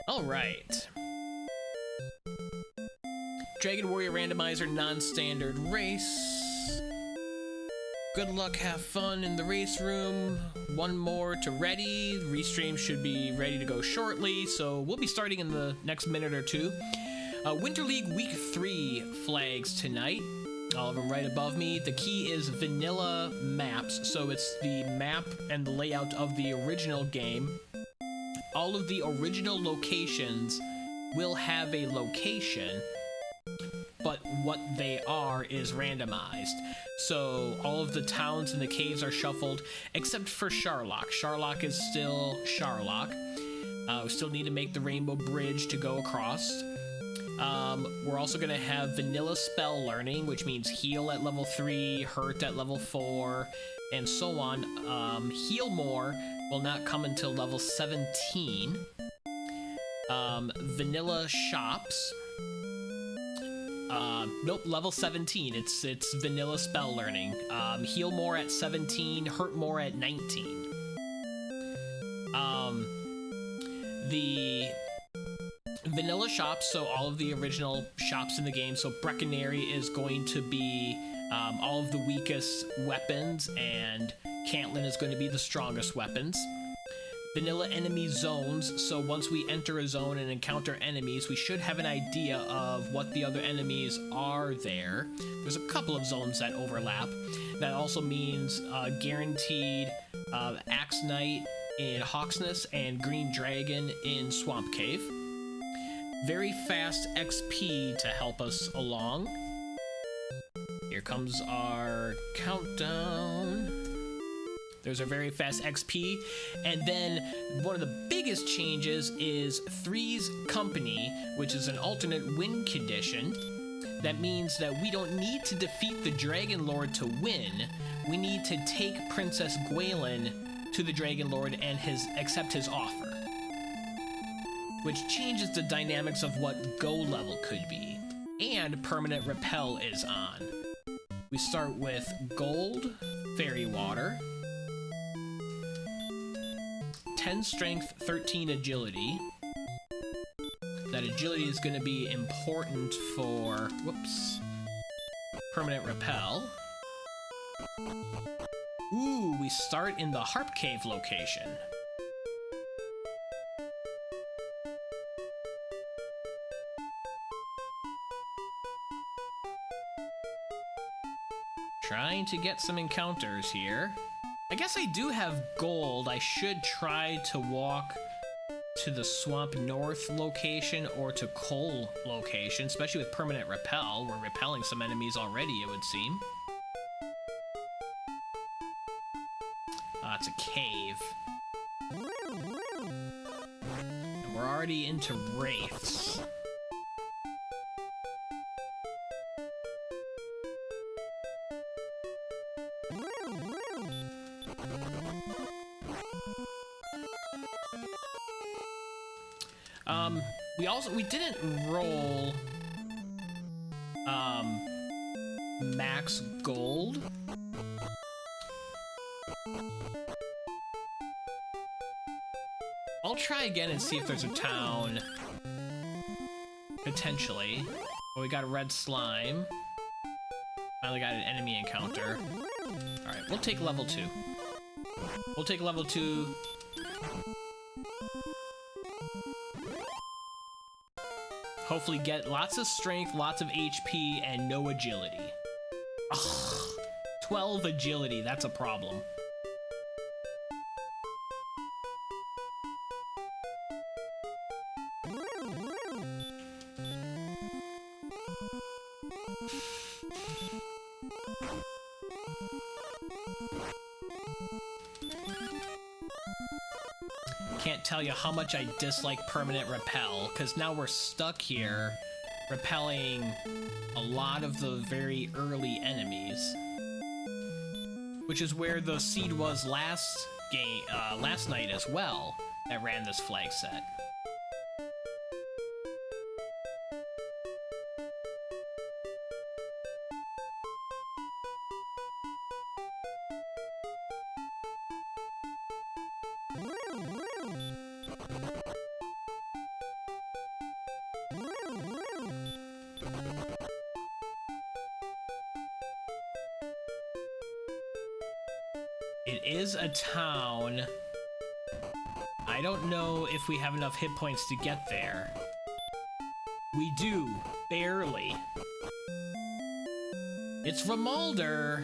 Alright. Dragon Warrior Randomizer non-standard race. Good luck, have fun in the race room. One more to ready. The restream should be ready to go shortly, so we'll be starting in the next minute or two. Winter League Week 3 flags tonight. All of them right above me. The key is vanilla maps, so it's the map and the layout of the original game. All of the original locations will have a location, but what they are is randomized. So all of the towns and the caves are shuffled, except for Charlock. Charlock is still Charlock. We still need to make the rainbow bridge to go across. We're also going to have vanilla spell learning, which means heal at level 3, hurt at level 4, and so on. Heal more will not come until level 17. Vanilla shops. Nope, level 17. It's vanilla spell learning. Heal more at 17, hurt more at 19. The vanilla shops, so all of the original shops in the game. So Breckenary is going to be all of the weakest weapons, and Cantlin is going to be the strongest weapons. Vanilla enemy zones, so once we enter a zone and encounter enemies, we should have an idea of what the other enemies are there. There's a couple of zones that overlap. That also means guaranteed Axe Knight in Hawksness and Green Dragon in Swamp Cave. Very fast XP to help us along. Here comes our countdown. There's our very fast XP. And then one of the biggest changes is Three's Company, which is an alternate win condition. That means that we don't need to defeat the Dragonlord to win. We need to take Princess Gwaelin to the Dragonlord and accept his offer, which changes the dynamics of what go level could be. And permanent repel is on. We start with gold, fairy water, 10 strength, 13 agility. That agility is going to be important for, permanent repel. Ooh, we start in the Harp Cave location. Trying to get some encounters here. I guess I do have gold. I should try to walk to the Swamp North location or to Coal location, especially with permanent repel. We're repelling some enemies already, it would seem. It's a cave. And we're already into wraiths. We didn't roll max gold. I'll try again and see if there's a town potentially. Oh, we got a red slime. Finally got an enemy encounter. Alright, we'll take level 2. We'll take level 2. Hopefully get lots of strength, lots of HP, and no agility. Ugh, 12 agility, that's a problem. Can't tell you how much I dislike permanent repel, because now we're stuck here repelling a lot of the very early enemies, which is where the seed was last night as well, that ran this flag set. It is a town. I don't know if we have enough hit points to get there. We do, barely. It's Rimuldar.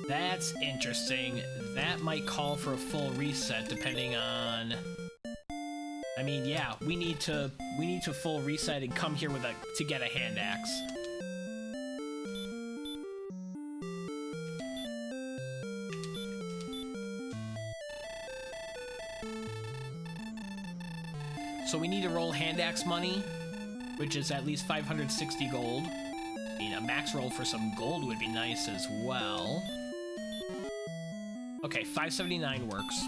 That's interesting. That might call for a full reset depending on... I mean, yeah, we need to full reset and come here with to get a hand axe. So we need to roll hand axe money, which is at least 560 gold. I mean, a max roll for some gold would be nice as well. Okay, 579 works.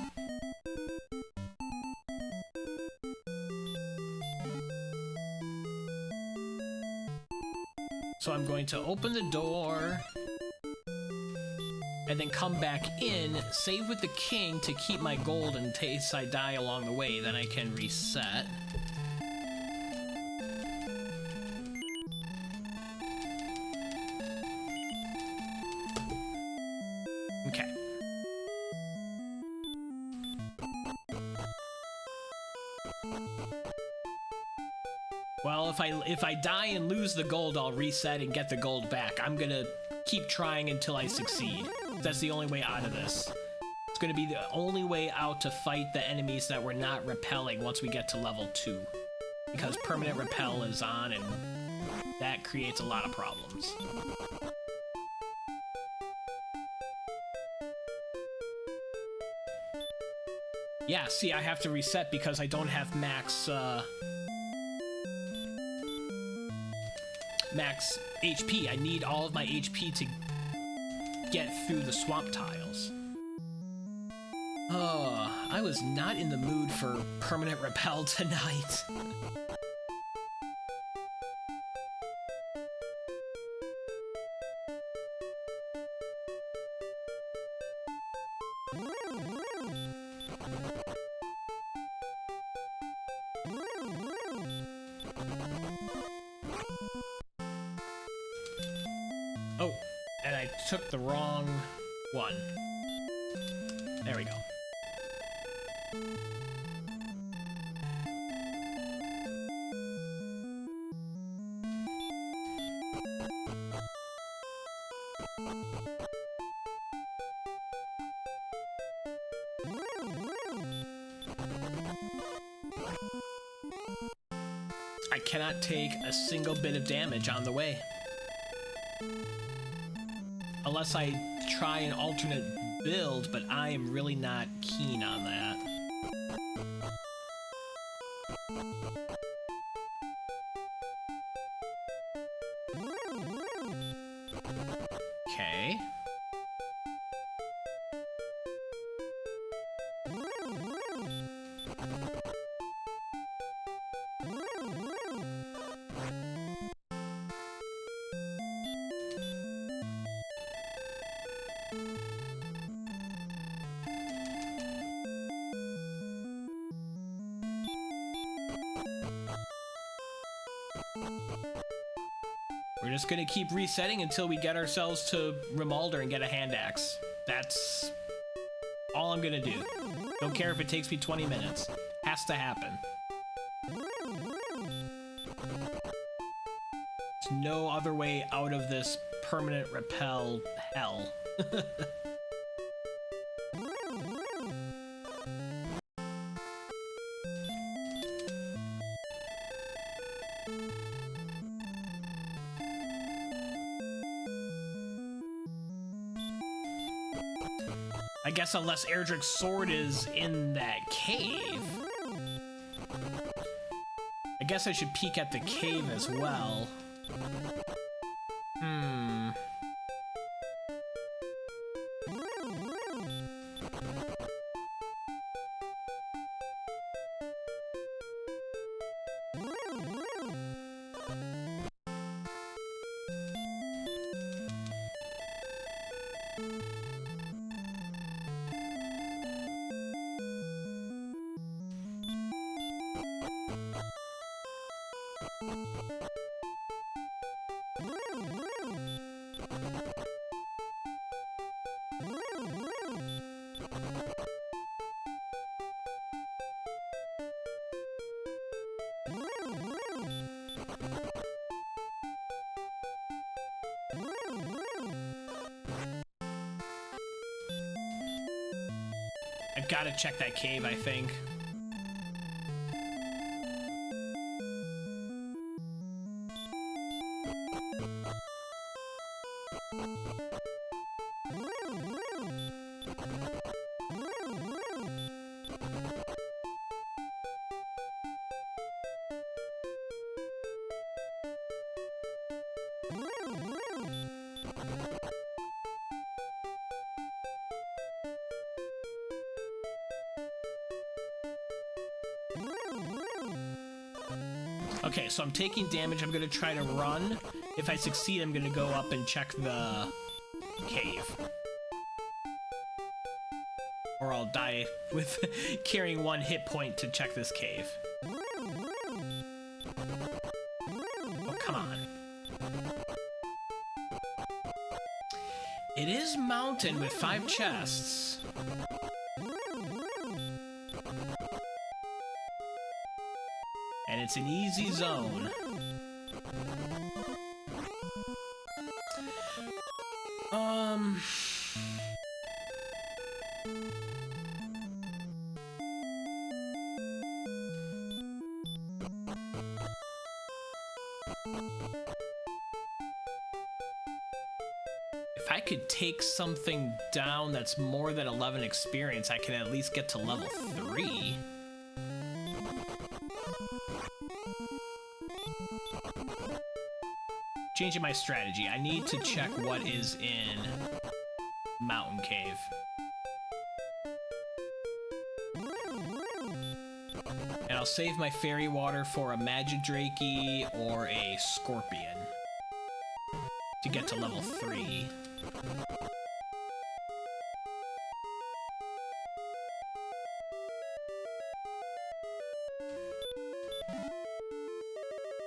So I'm going to open the door and then come back in, save with the king to keep my gold in case I die along the way, then I can reset. Okay. Well, if I die and lose the gold, I'll reset and get the gold back. I'm gonna keep trying until I succeed. That's the only way out of this. It's gonna be the only way out to fight the enemies that we're not repelling once we get to level 2. Because permanent repel is on and that creates a lot of problems. Yeah, see, I have to reset because I don't have max HP. I need all of my HP to get through the swamp tiles. Oh, I was not in the mood for permanent repel tonight. Oh, and I took the wrong one. There we go. I cannot take a single bit of damage on the way. Unless I try an alternate build, but I am really not keen on that. Okay. We're just gonna keep resetting until we get ourselves to Rimuldar and get a hand axe. That's all I'm gonna do. Don't care if it takes me 20 minutes. Has to happen. There's no other way out of this permanent repel hell. I guess unless Erdrick's sword is in that cave. I guess I should peek at the cave as well. I've got to check that cave, I think. Okay, so I'm taking damage. I'm gonna try to run. If I succeed, I'm gonna go up and check the cave. Or I'll die with carrying 1 hit point to check this cave. Oh, come on. It is mountain with 5 chests. And it's an easy zone. If I could take something down that's more than 11 experience, I can at least get to level 3. Changing my strategy. I need to check what is in Mountain Cave. And I'll save my fairy water for a Magidrake or a Scorpion to get to level 3.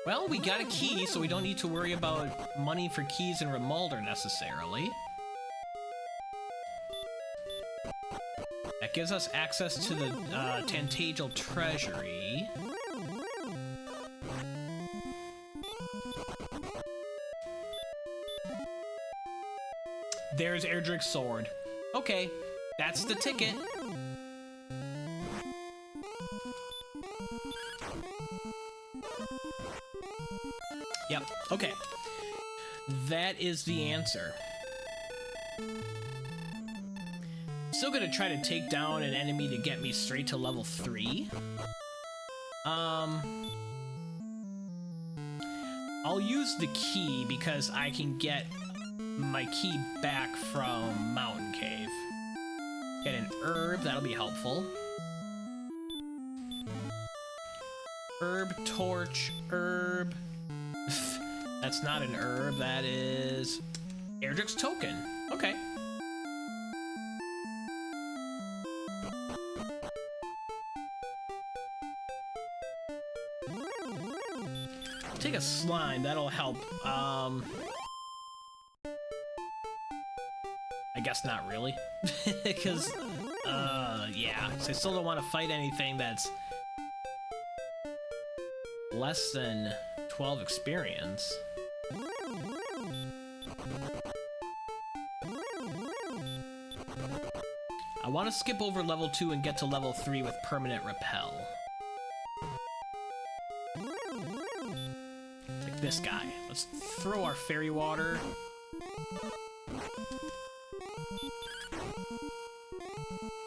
Well, we got a key, so we don't need to worry about money for keys in Remulder necessarily. That gives us access to the Tantagel Treasury. There's Erdrick's sword. Okay, that's the ticket. Yep, okay. That is the answer. Still gonna try to take down an enemy to get me straight to level 3. I'll use the key because I can get my key back from Mountain Cave. Get an herb, that'll be helpful. Herb, torch, herb. That's not an herb, that is Erdrick's token. Okay. Take a slime, that'll help. I guess not really. Because, yeah. So I still don't want to fight anything that's less than 12 experience. I want to skip over level 2 and get to level 3 with permanent repel. Like this guy. Let's throw our fairy water.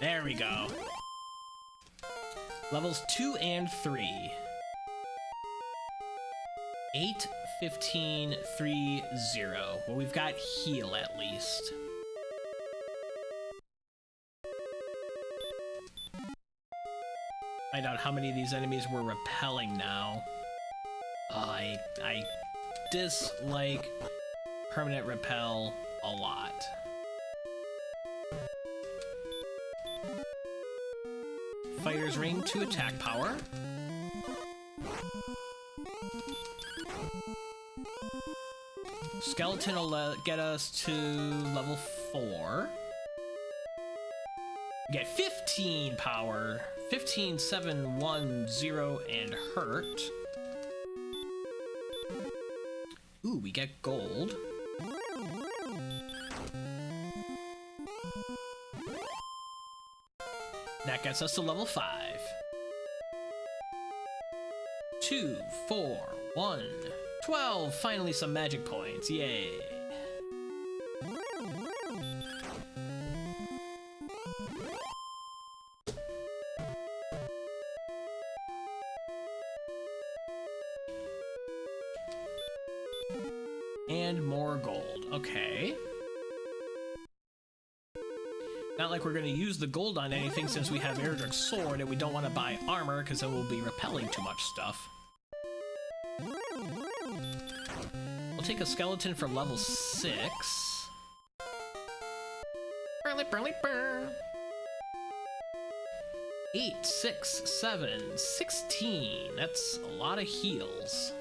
There we go. Levels 2 and 3. 8, 15, 3, 0. Well, we've got heal at least. Find out how many of these enemies we're repelling now. I dislike permanent repel a lot. Fighter's Ring to attack power. Skeleton will get us to level 4. We get 15 power, 15, 7, 1, 0, and hurt. we get gold. That gets us to level 5. 2, 4, 1, 12! Finally some magic points, yay! And more gold, okay. Not like we're going to use the gold on anything since we have Erdrick's sword and we don't want to buy armor because then we'll be repelling too much stuff. We'll take a skeleton for level 6. Burly, burly, burr. 8, 6, 7, 16. That's a lot of heals.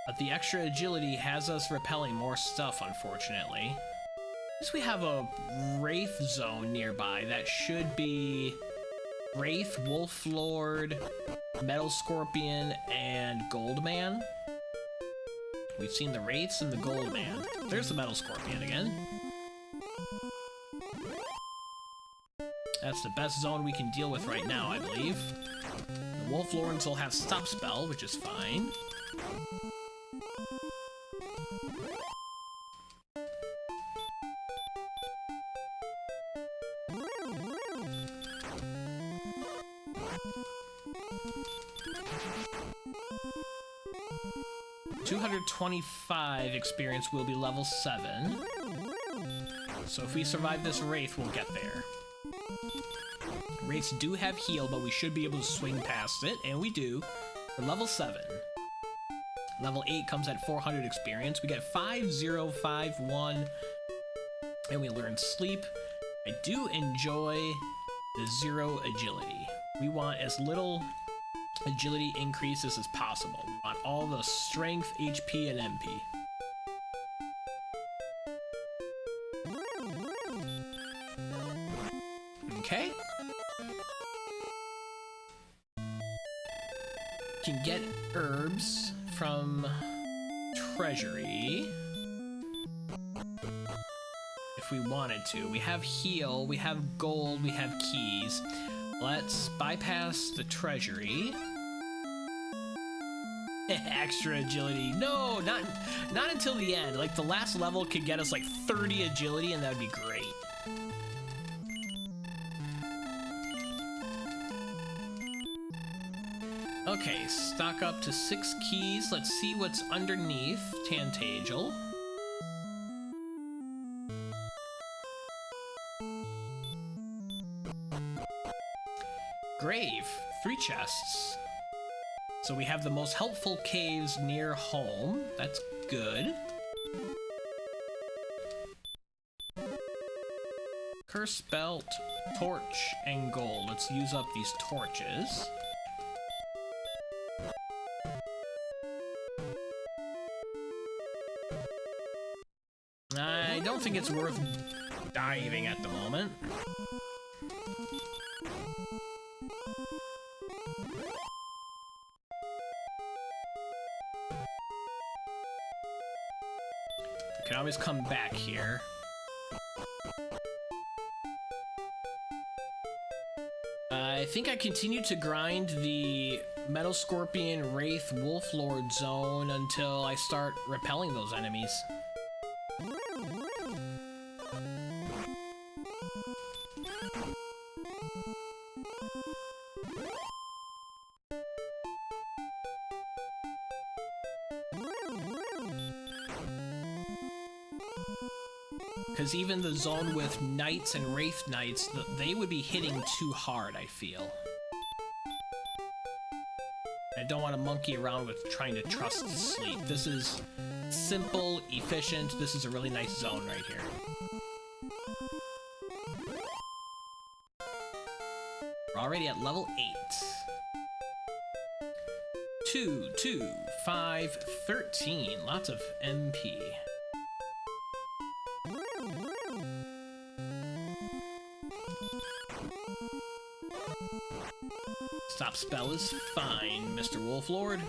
But the extra agility has us repelling more stuff, unfortunately. At least we have a Wraith zone nearby. That should be Wraith, Wolflord, Metal Scorpion, and Goldman. We've seen the Wraiths and the Goldman. There's the Metal Scorpion again. That's the best zone we can deal with right now, I believe. The Wolflords will have stopspell, which is fine. $225 experience will be level 7. So if we survive this Wraith, we'll get there. Wraiths do have heal, but we should be able to swing past it, and we do. We're level 7. Level 8 comes at 400 experience. We get 5051, and we learn Sleep. I do enjoy the 0 agility. We want as little agility increases as possible. We want all the strength, HP, and MP. Okay. Can get herbs from treasury if we wanted to. We have heal, we have gold, we have keys. Let's bypass the treasury. Extra agility. No, not until the end. Like the last level could get us like 30 agility and that would be great. Okay, stock up to 6 keys. Let's see what's underneath Tantagel. Grave, 3 chests. So we have the most helpful caves near home. That's good. Curse belt, torch, and gold. Let's use up these torches. I don't think it's worth diving at the moment. We can always come back here. I think I continue to grind the Metal Scorpion, Wraith, Wolflord zone until I start repelling those enemies. Because even the zone with Knights and Wraith Knights, they would be hitting too hard, I feel. I don't want to monkey around with trying to trust Sleep. This is simple, efficient. This is a really nice zone right here. We're already at level 8. 2, 2, 5, 13. Lots of MP. Stop spell is fine, Mr. Wolflord.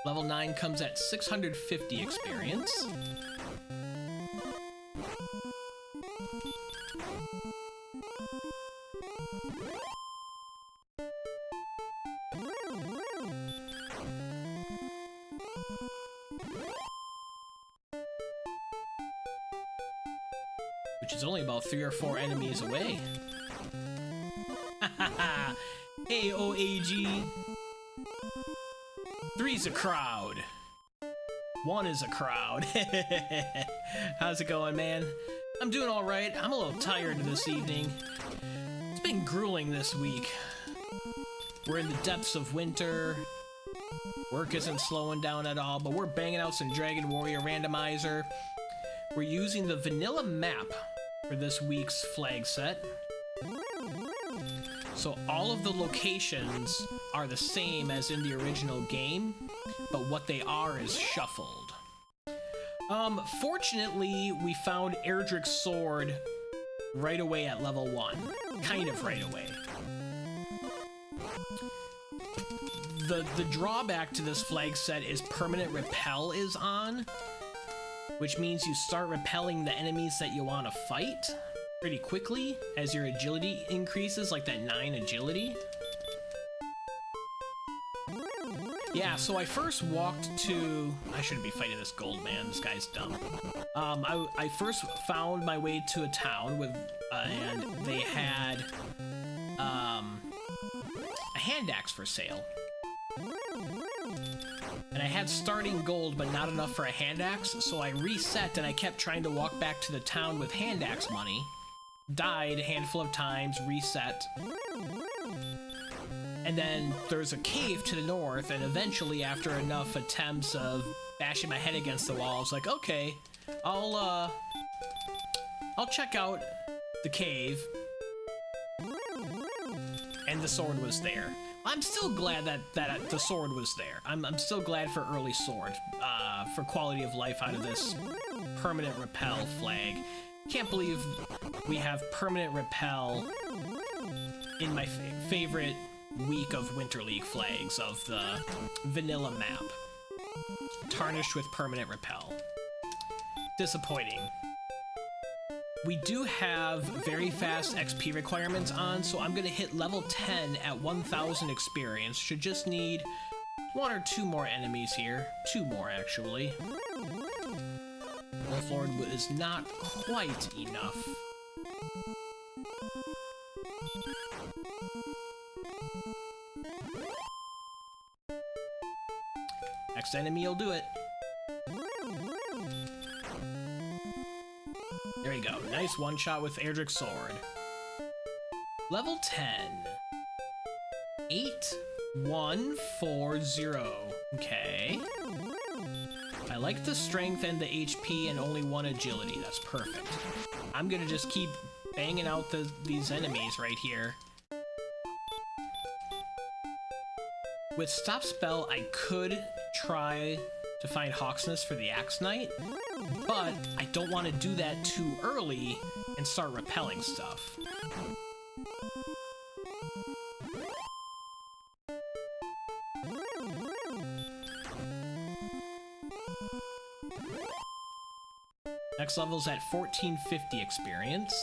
Level 9 comes at 650 experience. Which is only about 3 or 4 enemies away. Hahaha! AOAG! 3's a crowd. 1 is a crowd. How's it going, man? I'm doing alright. I'm a little tired this evening. It's been grueling this week. We're in the depths of winter. Work isn't slowing down at all, but we're banging out some Dragon Warrior Randomizer. We're using the vanilla map for this week's flag set. So all of the locations are the same as in the original game, but what they are is shuffled. Fortunately, we found Erdrick's sword right away at level 1. Kind of right away. The drawback to this flag set is permanent repel is on, which means you start repelling the enemies that you want to fight pretty quickly as your agility increases, like that 9 agility. Yeah, so I first walked to... I shouldn't be fighting this gold man, this guy's dumb. I first found my way to a town with, and they had a hand axe for sale. And I had starting gold, but not enough for a hand axe, so I reset and I kept trying to walk back to the town with hand axe money. Died a handful of times, reset. And then there's a cave to the north, and eventually, after enough attempts of bashing my head against the wall, I was like, okay, I'll check out the cave. And the sword was there. I'm still glad that the sword was there. I'm still glad for early sword, for quality of life out of this permanent repel flag. Can't believe we have permanent repel in my favorite week of Winter League flags of the vanilla map. Tarnished with permanent repel. Disappointing. We do have very fast XP requirements on, so I'm gonna hit level 10 at 1000 experience. Should just need 1 or 2 more enemies here. 2 more, actually. Wolflord is not quite enough. Next enemy will do it. There you go. Nice one-shot with Erdrick's sword. Level 10. 8140. Okay. I like the strength and the HP and only 1 agility. That's perfect. I'm gonna just keep banging out these enemies right here. With Stop Spell, I could try to find Hawksness for the Axe Knight, but I don't want to do that too early and start repelling stuff. Next level's at 1450 experience.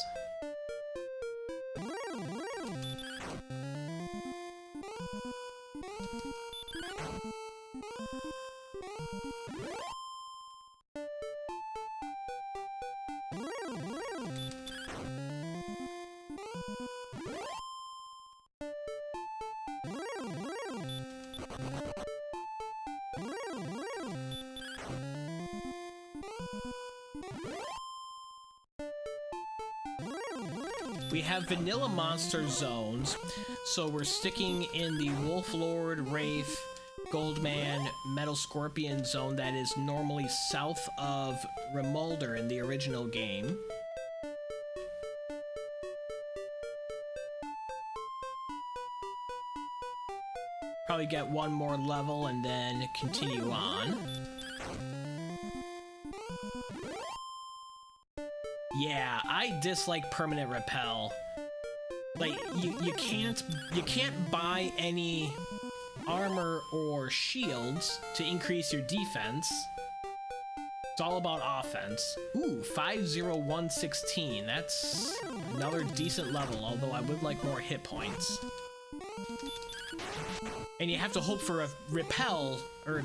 We have vanilla monster zones, so we're sticking in the Wolflord, Wraith, Goldman, Metal Scorpion zone that is normally south of Remulder in the original game. Probably get 1 more level and then continue on. Yeah, I dislike permanent repel. Like, you can't buy any armor or shields to increase your defense. It's all about offense. Ooh, 50116. That's another decent level, although I would like more hit points. And you have to hope for a repel or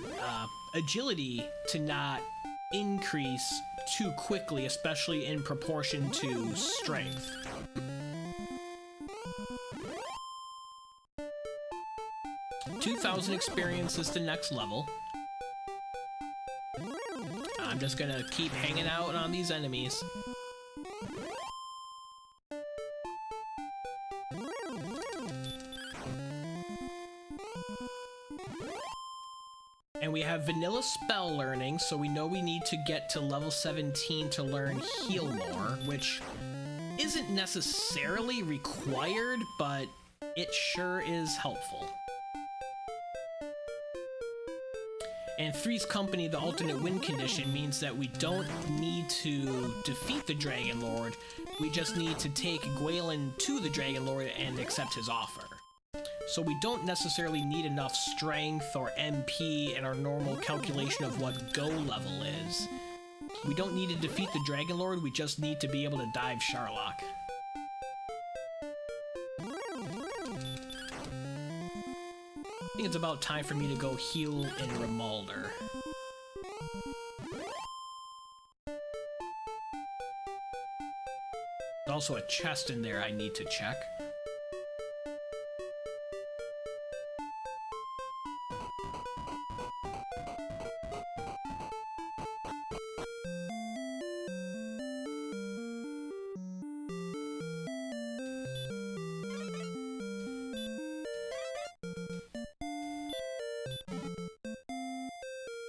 agility to not increase too quickly, especially in proportion to strength. $2,000 experience is the next level. I'm just gonna keep hanging out on these enemies. And we have vanilla spell learning, so we know we need to get to level 17 to learn heal more, which isn't necessarily required, but it sure is helpful. And Three's Company, the alternate win condition, means that we don't need to defeat the Dragonlord, we just need to take Gwaelin to the Dragonlord and accept his offer. So we don't necessarily need enough strength or MP in our normal calculation of what go level is. We don't need to defeat the Dragonlord, we just need to be able to dive Charlock. I think it's about time for me to go heal in Rimuldar. There's also a chest in there I need to check.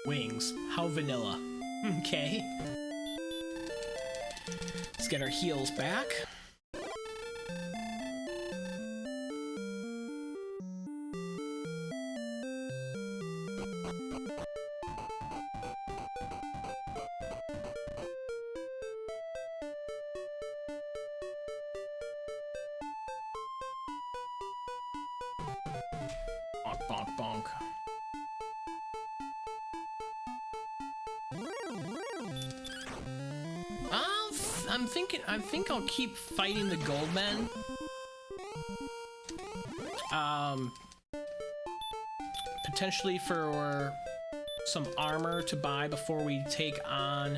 Wings. How vanilla. Okay. Let's get our heals back. Bonk, bonk, bonk. I think I'll keep fighting the Goldmen. Potentially for some armor to buy before we take on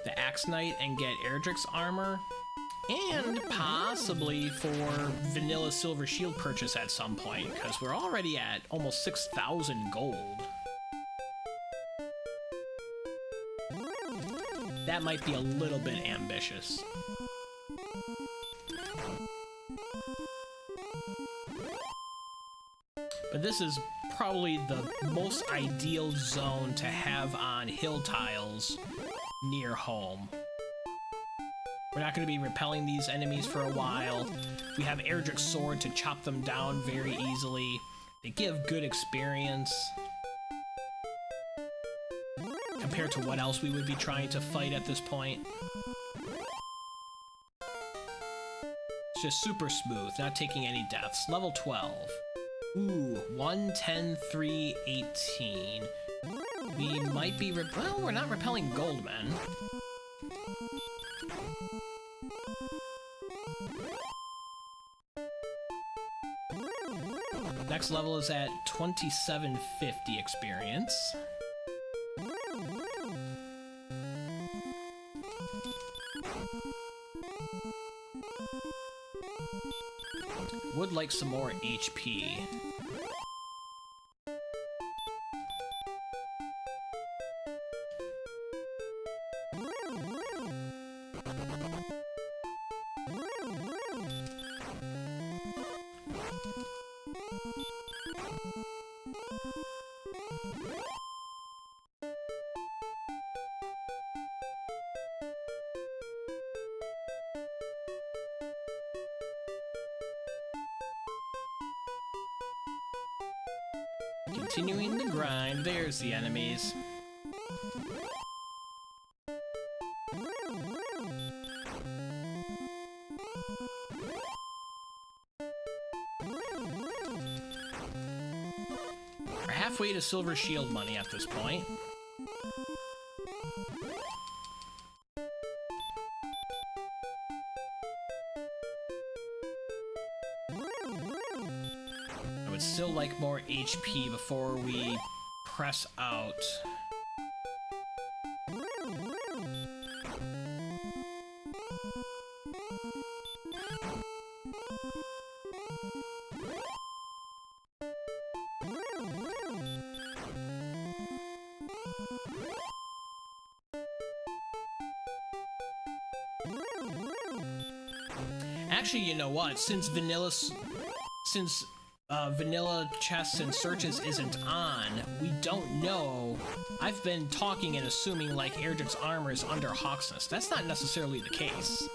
the Axe Knight and get Erdrick's armor. And possibly for vanilla silver shield purchase at some point, because we're already at almost 6,000 gold. That might be a little bit ambitious. But this is probably the most ideal zone to have on hill tiles near home. We're not going to be repelling these enemies for a while. We have Erdrick's sword to chop them down very easily. They give good experience compared to what else we would be trying to fight at this point. It's just super smooth, not taking any deaths. Level 12. Ooh, 110, 3, 18. We might be well, we're not repelling Goldmen. Next level is at 2750 experience. Would like some more HP. Continuing the grind, there's the enemies. We're halfway to Silver Shield money at this point. I would still like more HP before we press out. Actually, you know what? Since vanilla chests and searches isn't on, we don't know. I've been talking and assuming like Erdrick's armor is under Hawksness. That's not necessarily the case.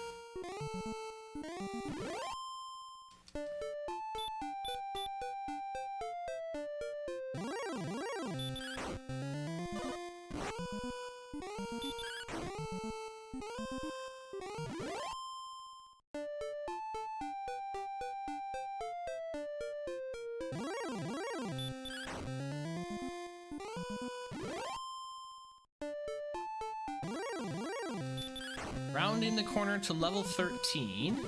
Rounding the corner to level 13.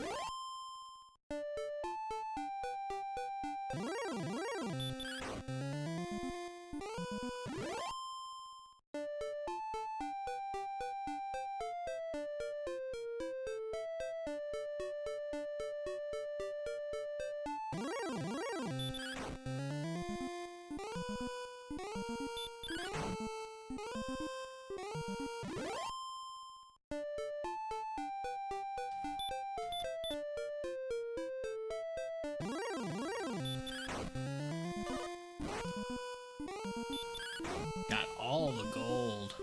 Got all the gold.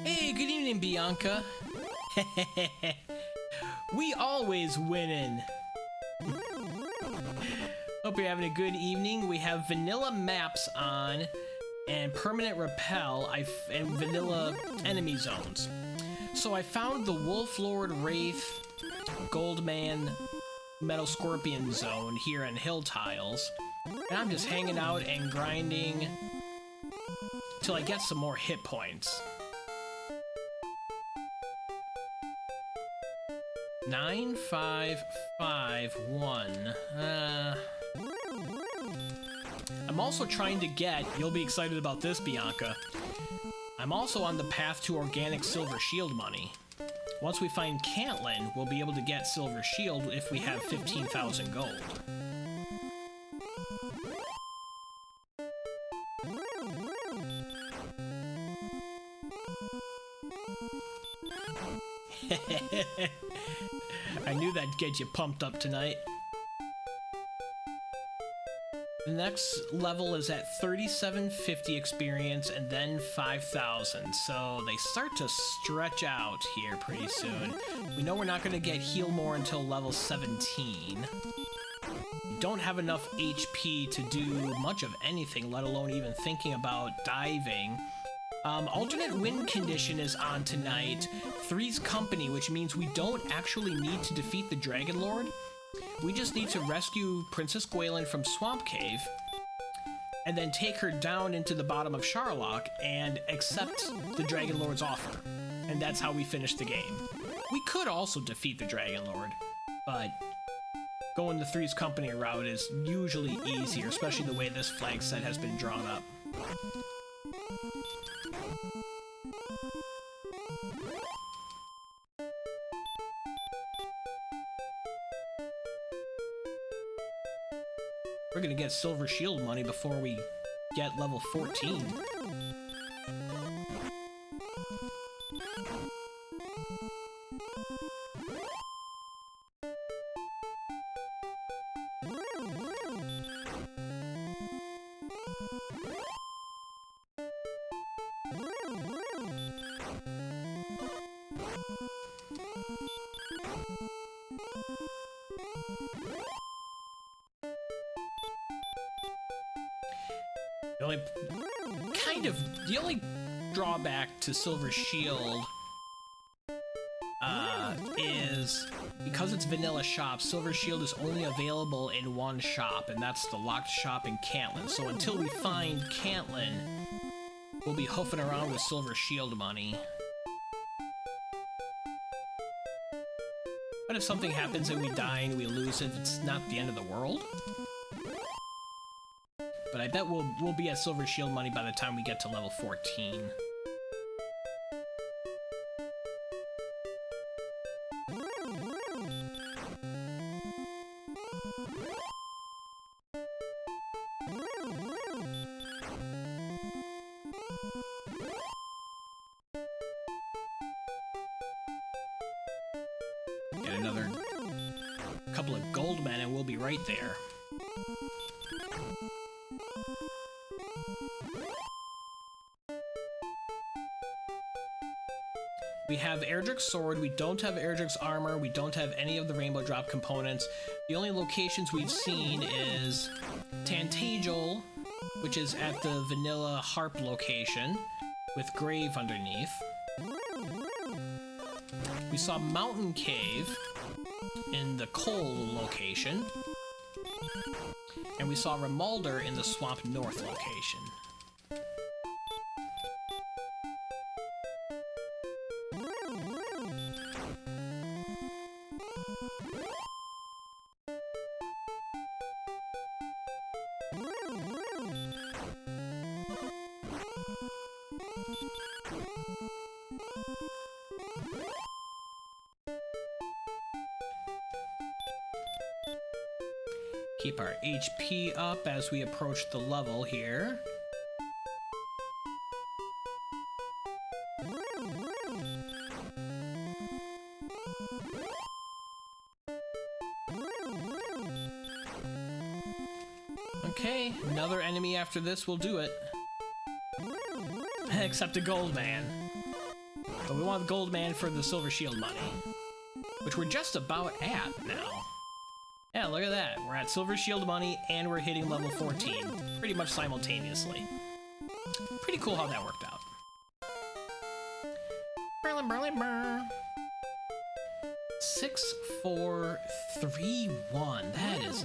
Hey, good evening, Bianca. We always winning. Hope you're having a good evening. We have vanilla maps on and permanent repel and vanilla enemy zones. So I found the Wolf Lord Wraith Goldman Metal Scorpion zone here in Hill Tiles, and I'm just hanging out and grinding till I get some more hit points. 9551. I'm also trying to get, you'll be excited about this, Bianca, I'm also on the path to organic Silver Shield money. Once we find Cantlin, we'll be able to get Silver Shield if we have 15,000 gold. I knew that'd get you pumped up tonight. The next level is at 3750 experience and then 5,000, so they start to stretch out here pretty soon. We know we're not going to get heal more until level 17. We don't have enough HP to do much of anything, let alone even thinking about diving. Alternate win condition is on tonight. Three's Company, which means we don't actually need to defeat the Dragonlord. We just need to rescue Princess Gwaelin from Swamp Cave, and then take her down into the bottom of Charlock and accept the Dragonlord's offer. And that's how we finish the game. We could also defeat the Dragonlord, but going the Three's Company route is usually easier, especially the way this flag set has been drawn up. We're gonna get Silver Shield money before we get level 14. The only drawback to Silver Shield is, because it's vanilla shop, Silver Shield is only available in one shop, and that's the locked shop in Cantlin. So until we find Cantlin, we'll be hoofing around with Silver Shield money. But if something happens and we die and we lose it, it's not the end of the world. But I bet we'll be at Silver Shield money by the time we get to level 14. Get another couple of gold men and we'll be right there. We have Erdrick's sword, we don't have Erdrick's armor, we don't have any of the rainbow drop components. The only locations we've seen is Tantagel, which is at the vanilla harp location, with Grave underneath. We saw Mountain Cave in the coal location. And we saw Rimalder in the Swamp North location. Keep our HP up as we approach the level here. Okay, another enemy after this will do it. Except a gold man. But we want the gold man for the Silver Shield money, which we're just about at now. Yeah, look at that. We're at Silver Shield money, and we're hitting level 14, pretty much simultaneously. Pretty cool how that worked out. 6431. That is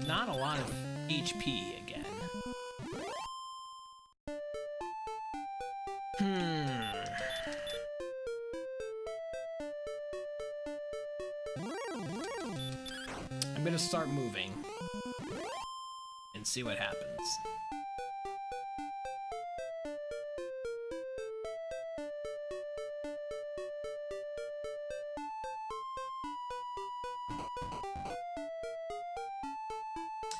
not a lot of HP again. I'm gonna start moving and see what happens.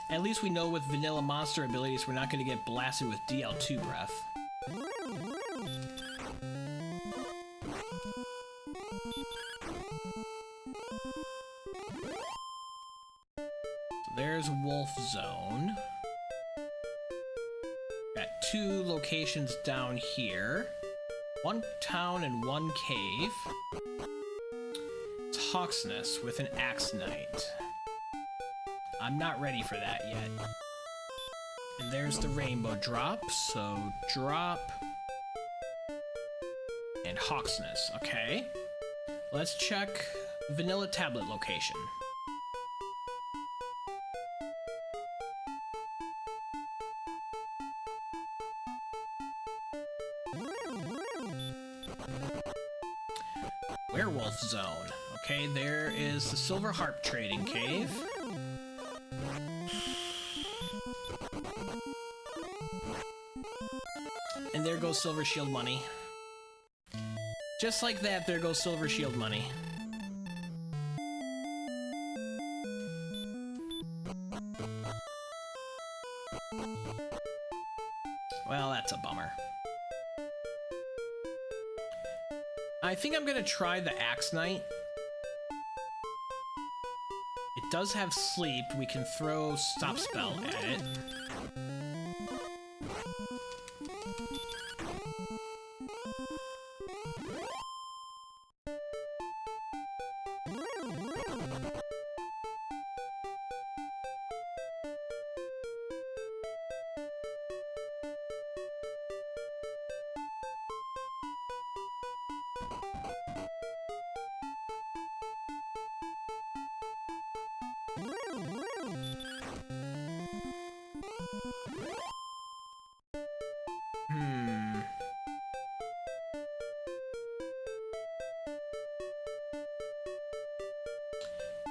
At least we know with vanilla monster abilities we're not gonna get blasted with DL2 breath. There's Wolf Zone. Got two locations down here. One town and one cave. It's Hawksness with an Axe Knight. I'm not ready for that yet. And there's the rainbow drop, so drop. And Hawksness, okay. Let's check vanilla tablet location. Werewolf Zone. Okay, there is the Silver Harp Trading Cave. And there goes Silver Shield money. Just like that, there goes Silver Shield money. Well, that's a bummer. I think I'm gonna try the Axe Knight. It does have sleep. We can throw stopspell at it.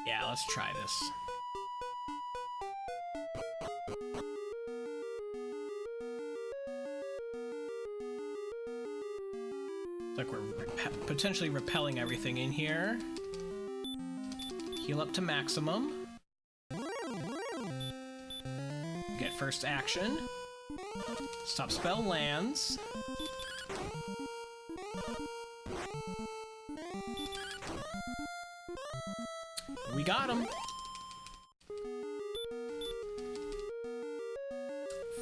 Yeah, let's try this. Like we're potentially repelling everything in here. Heal up to maximum. Get first action. Stop spell lands. We got him.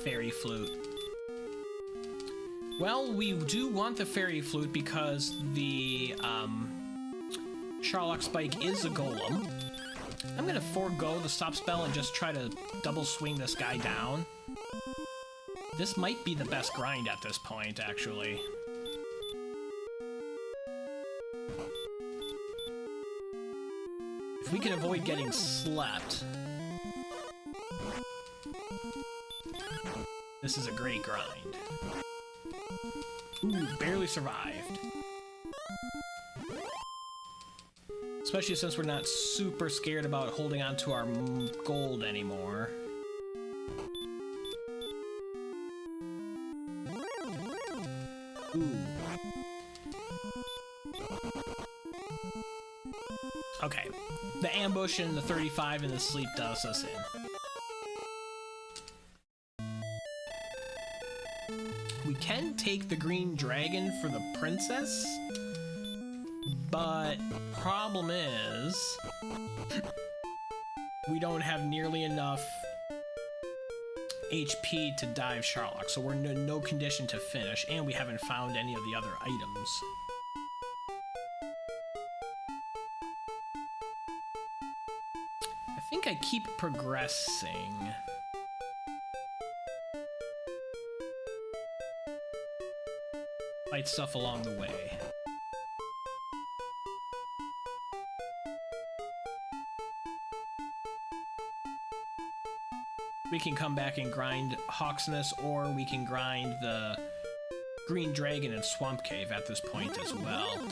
Fairy flute. Well, we do want the fairy flute because the Charlock Spike is a golem. I'm gonna forego the stop spell and just try to double swing this guy down. This might be the best grind at this point, actually. If we can avoid getting slept, this is a great grind. Ooh, barely survived. Especially since we're not super scared about holding on to our gold anymore. Ooh. Okay. The ambush and the 35 and the sleep does us in. We can take the green dragon for the princess, but problem is we don't have nearly enough HP to dive Charlock, so we're in no condition to finish, and we haven't found any of the other items. I think I keep progressing. Fight stuff along the way. We can come back and grind Hawksness, or we can grind the Green Dragon and Swamp Cave at this point as well.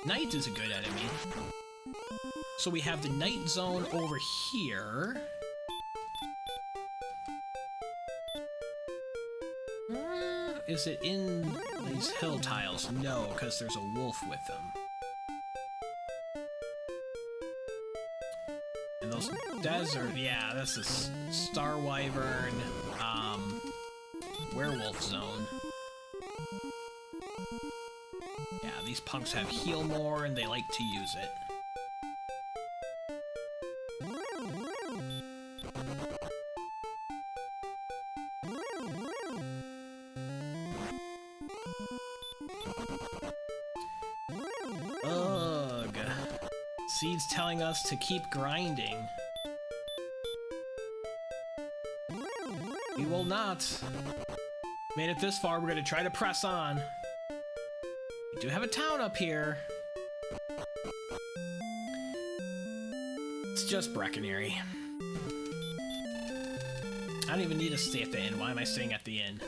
Night is a good enemy. So we have the Night Zone over here. Is it in these hill tiles? No, because there's a wolf with them. And those desert, yeah, this is Star Wyvern, Werewolf Zone. Yeah, these punks have heal more and they like to use it. Ugh. Seed's telling us to keep grinding. We will not. Made it this far, we're gonna try to press on. We do have a town up here. It's just Breckenary. I don't even need to stay at the inn. Why am I staying at the inn?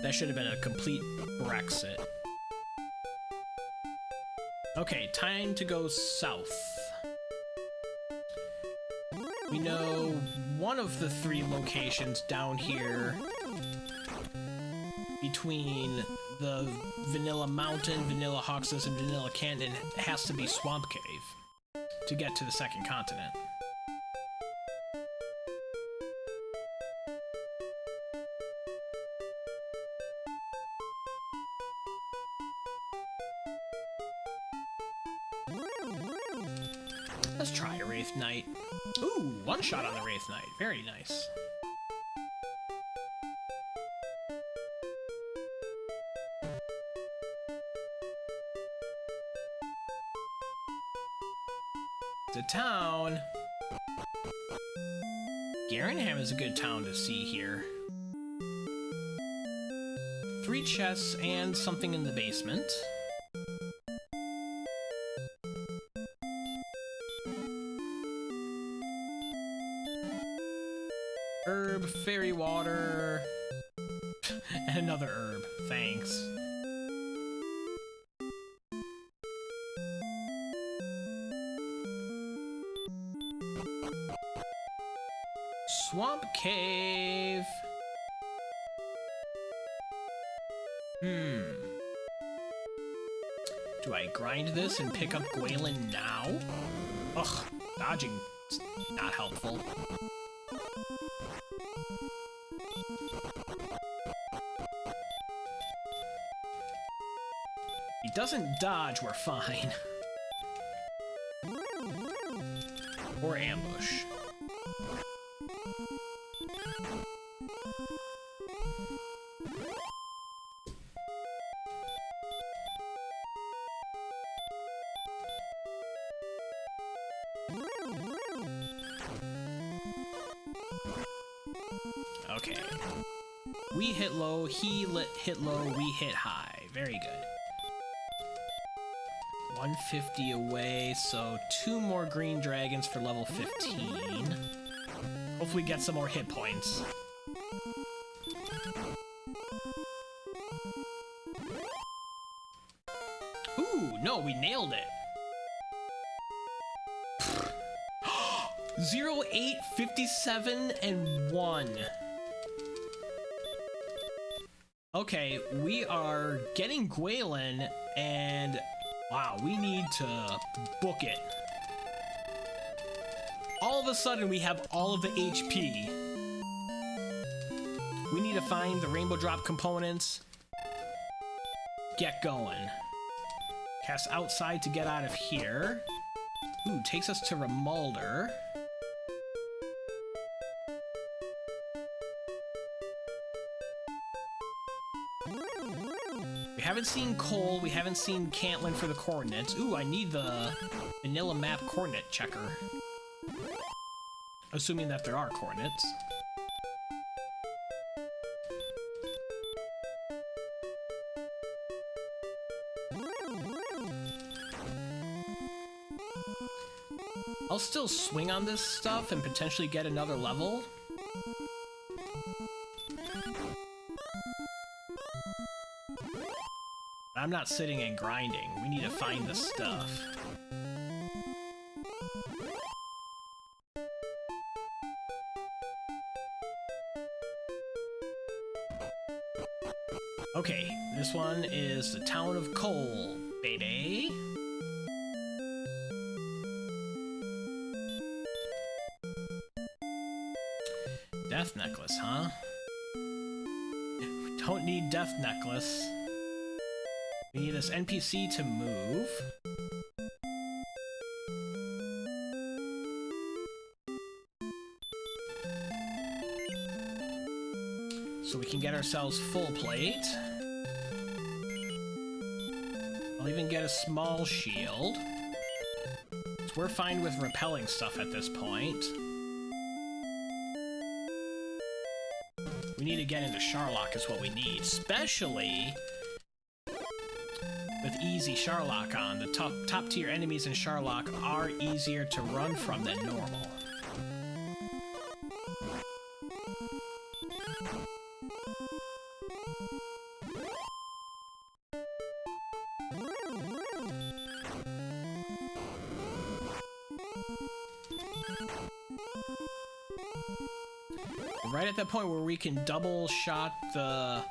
That should have been a complete Brexit. Okay, time to go south. We know one of the three locations down here between the Vanilla Mountain, Vanilla Hawksness, and Vanilla Canyon has to be Swamp Cave to get to the second continent. Let's try a Wraith Knight. Ooh, one shot on the Wraith Knight. Very nice. The town. Garenham is a good town to see here. 3 chests and something in the basement. herb, fairy water, and another herb. Thanks. Swamp cave. Do I grind this and pick up Gwaelin now? Ugh, dodging is not helpful. He doesn't dodge, we're fine. Or ambush. Okay. We hit low, he hit low, we hit high. Very good. 150 away, so 2 more green dragons for level 15. Hopefully get some more hit points. Ooh, no, we nailed it. 0, 8, 57, and 1. Okay, we are getting Gwaelin, and wow, we need to book it. All of a sudden, we have all of the HP. We need to find the rainbow drop components. Get going. Cast outside to get out of here. Ooh, takes us to Remulder. We haven't seen Cole, we haven't seen Cantlin for the coordinates. Ooh, I need the vanilla map coordinate checker. Assuming that there are coordinates. I'll still swing on this stuff and potentially get another level. I'm not sitting and grinding. We need to find the stuff. Okay, this one is the town of Cole, baby. Death necklace, huh? We don't need death necklace. We need this NPC to move. So we can get ourselves full plate. I'll even get a small shield. So we're fine with repelling stuff at this point. We need to get into Charlock is what we need, especially with easy Charlock on. The top tier enemies in Charlock are easier to run from than normal. Right at that point where we can double shot the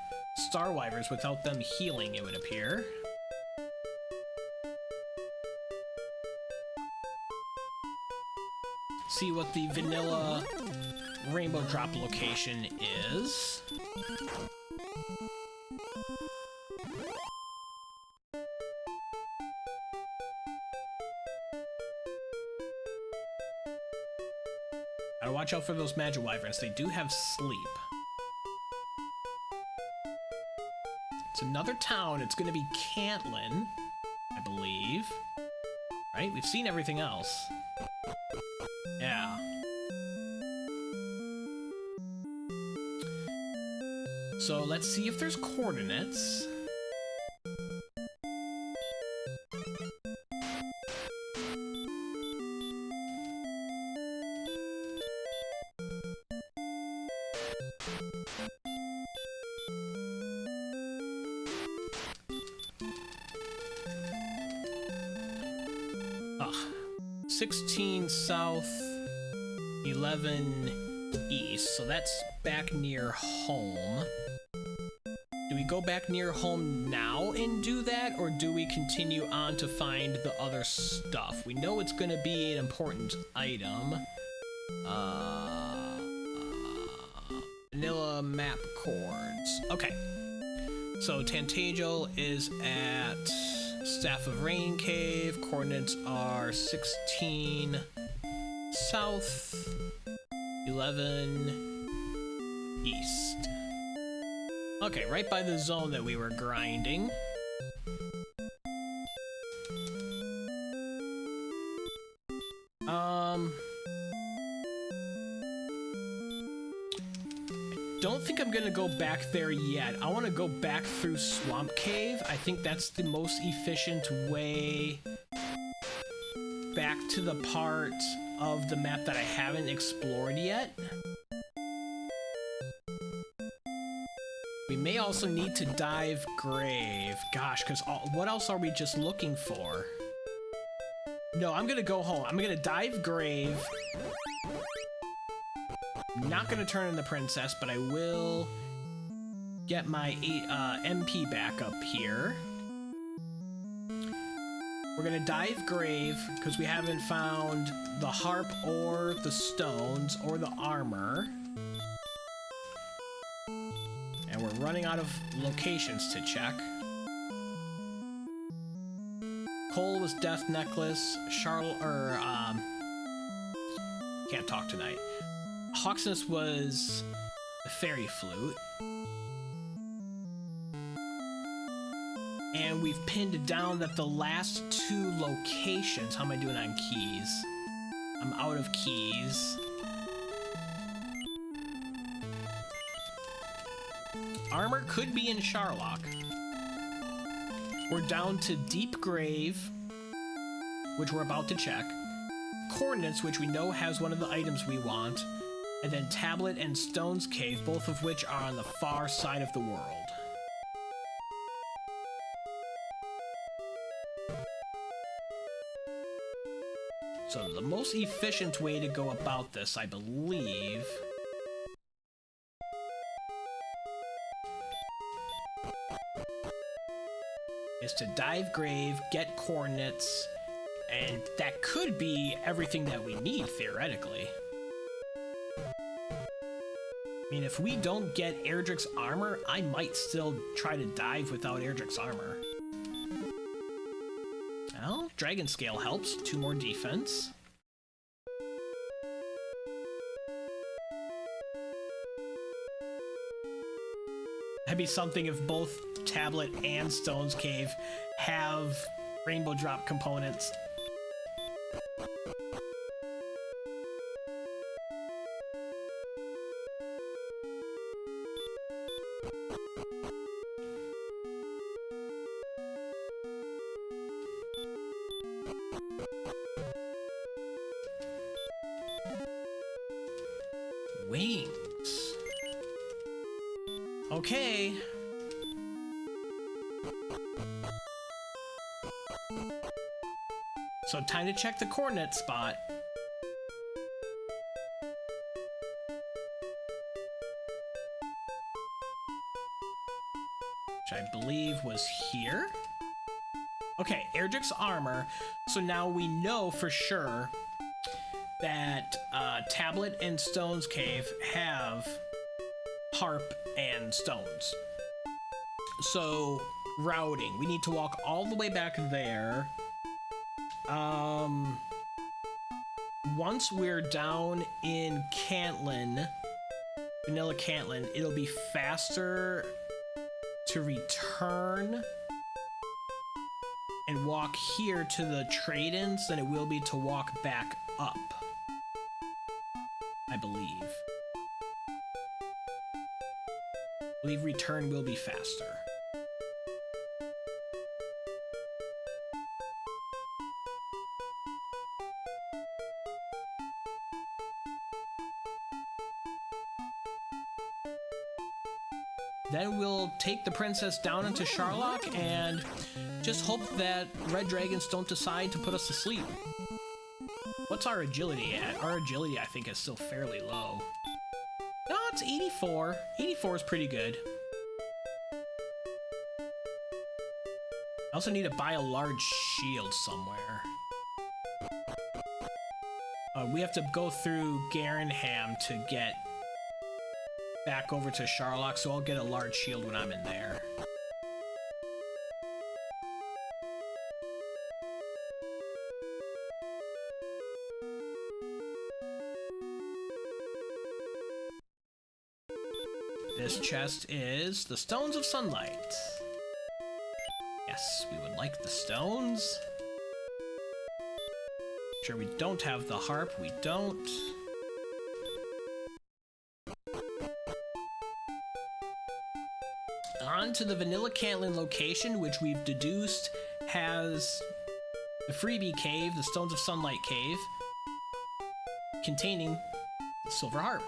Star Wyverns without them healing, it would appear. See what the vanilla rainbow drop location is. Gotta watch out for those magic wyverns. They do have sleep. It's another town. It's gonna be Cantlin, I believe. Right? We've seen everything else. Yeah. So let's see if there's coordinates. 16 south, 11 east. So that's back near home. Do we go back near home now and do that, or do we continue on to find the other stuff? We know it's going to be an important item. Vanilla map chords. Okay. So Tantagel is at Staff of Rain Cave. Coordinates are 16 south, 11 east. Okay, right by the zone that we were grinding. Don't think I'm gonna go back there yet. I want to go back through Swamp Cave. I think that's the most efficient way back to the part of the map that I haven't explored yet. We may also need to dive Grave. Gosh, because what else are we just looking for? No, I'm gonna go home. I'm gonna dive Grave. Not gonna turn in the princess, but I will get my MP back up here. We're gonna dive Grave because we haven't found the harp or the stones or the armor. And we're running out of locations to check. Cole was Death Necklace. Charlotte, can't talk tonight. Hawksness was the Fairy Flute. And we've pinned down that the last two locations... How am I doing on keys? I'm out of keys. Armor could be in Charlock. We're down to Deep Grave, which we're about to check. Coordinates, which we know has one of the items we want. And then Tablet and Stones Cave, both of which are on the far side of the world. So the most efficient way to go about this, I believe, is to dive Grave, get coordinates, and that could be everything that we need, theoretically. I mean, if we don't get Erdrick's armor, I might still try to dive without Erdrick's armor. Well, Dragon Scale helps. 2 more defense. That'd be something if both Tablet and Stones Cave have Rainbow Drop components. Wings. Okay. So time to check the coordinate spot. Which I believe was here. Okay, Erdrick's armor. So now we know for sure that Tablet and Stones Cave have harp and stones. So routing, we need to walk all the way back there. Once we're down in Cantlin, Vanilla Cantlin, it'll be faster to return and walk here to the trade-ins than it will be to walk back up, I believe. I believe return will be faster. Then we'll take the princess down into Charlock and just hope that red dragons don't decide to put us to sleep. What's our agility at? Our agility, I think, is still fairly low. No, it's 84. 84 is pretty good. I also need to buy a large shield somewhere. We have to go through Garenham to get back over to Charlock, so I'll get a large shield when I'm in there. This chest is the Stones of Sunlight. Yes, we would like the stones. Sure, we don't have the harp. We don't. On to the Vanilla Cantlin location, which we've deduced has the freebie cave, the Stones of Sunlight cave, containing the Silver Harp.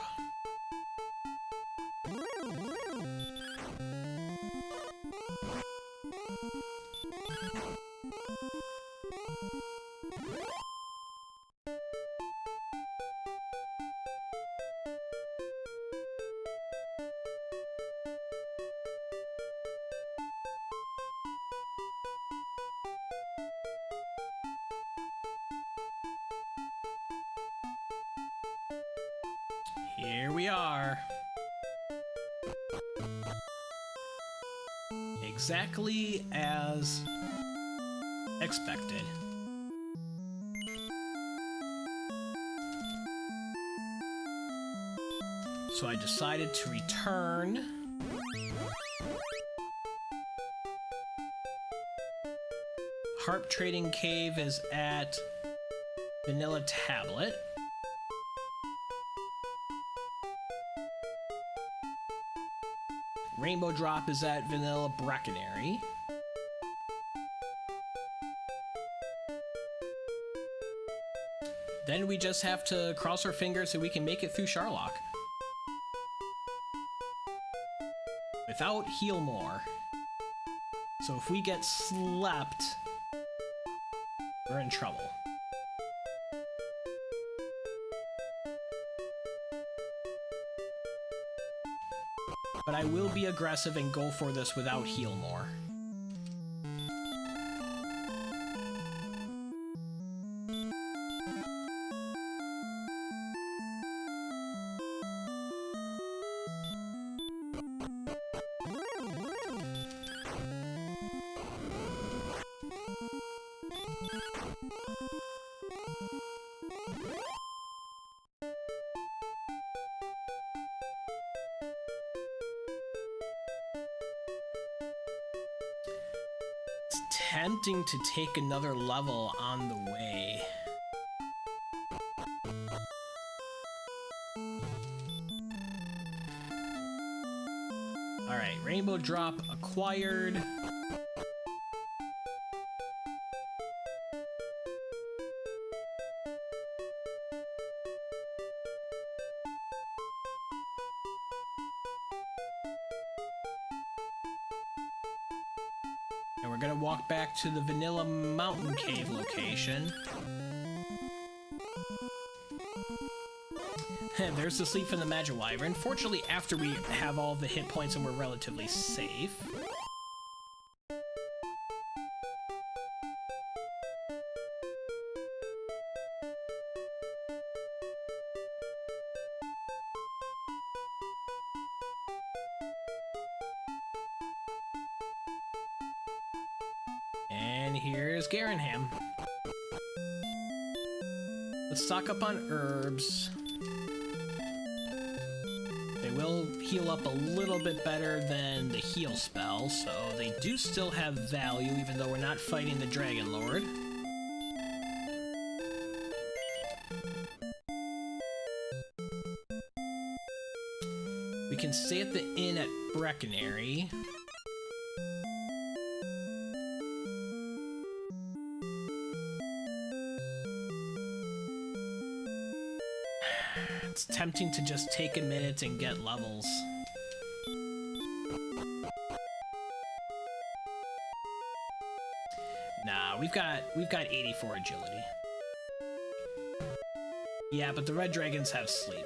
Here we are. Exactly as expected. So I decided to return Harp Trading Cave is at Vanilla Tablet. Rainbow Drop is at Vanilla Brackenary. Then we just have to cross our fingers so we can make it through Charlock. Without heal more. So if we get slept, we're in trouble. But I will be aggressive and go for this without heal more. Tempting to take another level on the way. Alright, Rainbow Drop acquired. And we're gonna walk back to the Vanilla Mountain Cave location. And there's the sleep from the Magic Wyvern. Fortunately, after we have all the hit points and we're relatively safe. And here's Garenham. Let's stock up on herbs. They will heal up a little bit better than the heal spell, so they do still have value even though we're not fighting the Dragonlord. We can stay at the inn at Brackenary. It's tempting to just take a minute and get levels. Nah, we've got 84 agility. Yeah, but the red dragons have sleep.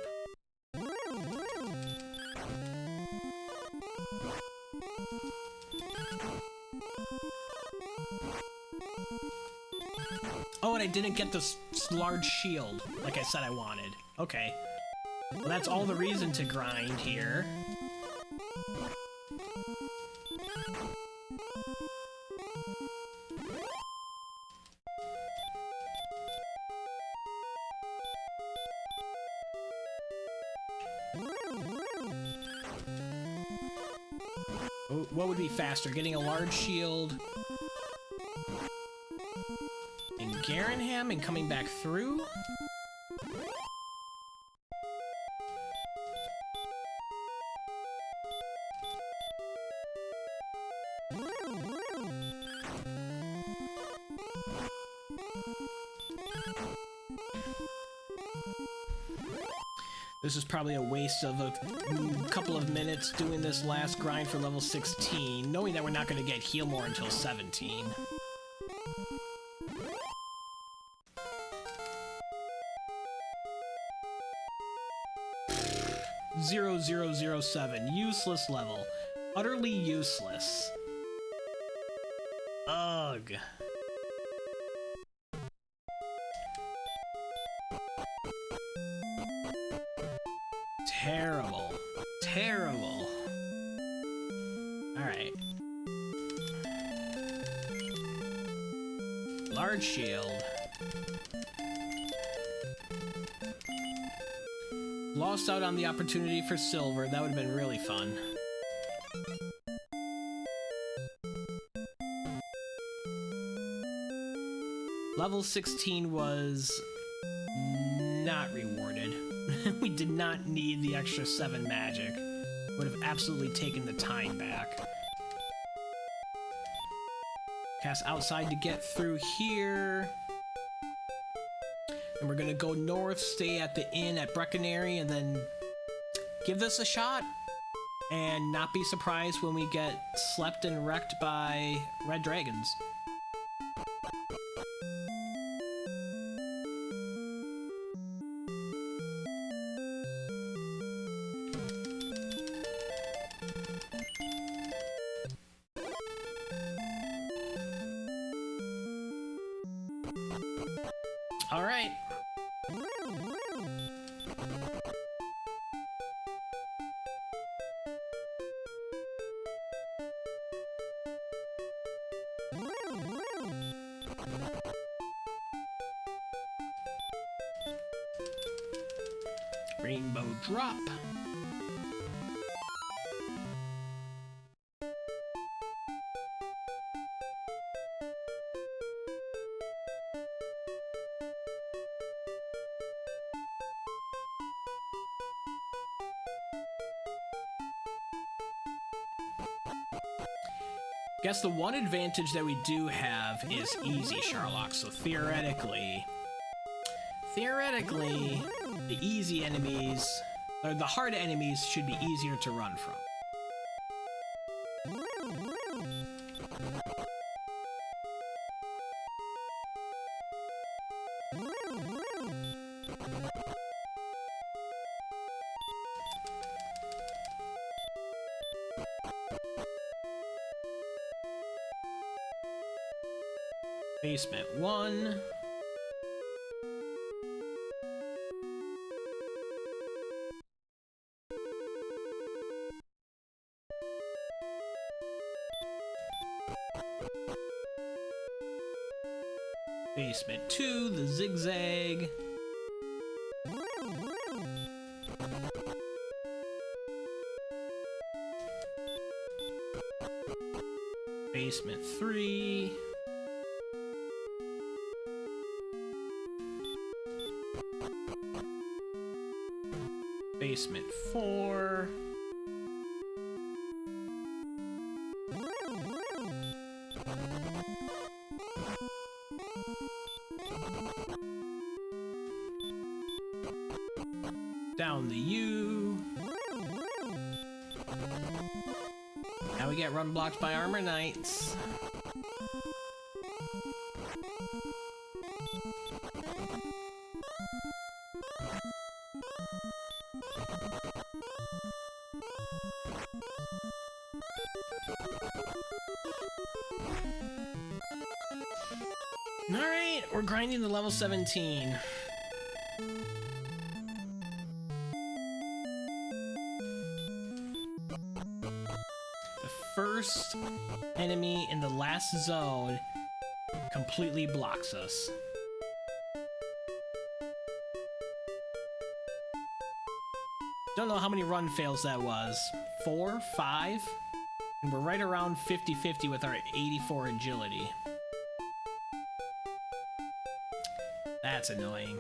Oh, and I didn't get this large shield, like I said I wanted. Okay. Well, that's all the reason to grind here. What would be faster, getting a large shield in Garenham and coming back through? This is probably a waste of a couple of minutes doing this last grind for level 16, knowing that we're not going to get heal more until 17. (0007) Useless level. Utterly useless. Ugh. Terrible. Terrible. Alright. Large shield. Lost out on the opportunity for silver. That would have been really fun. Level 16 was not rewarded. We did not need the extra 7 magic. Would have absolutely taken the time back. Cast outside to get through here. And we're gonna go north, stay at the inn at Breckenary, and then give this a shot. And not be surprised when we get slept and wrecked by red dragons. All right. Rainbow drop. Guess the one advantage that we do have is easy Charlock, so theoretically, the easy enemies, or the hard enemies, should be easier to run from. Basement 1. Basement 2, the zigzag. Basement 3. Basement 4. Down the U. Now we get run blocked by armor knights. Alright, we're grinding to level 17. The first enemy in the last zone completely blocks us. Don't know how many run fails that was. 4? 5? And we're right around 50-50 with our 84 agility. That's annoying.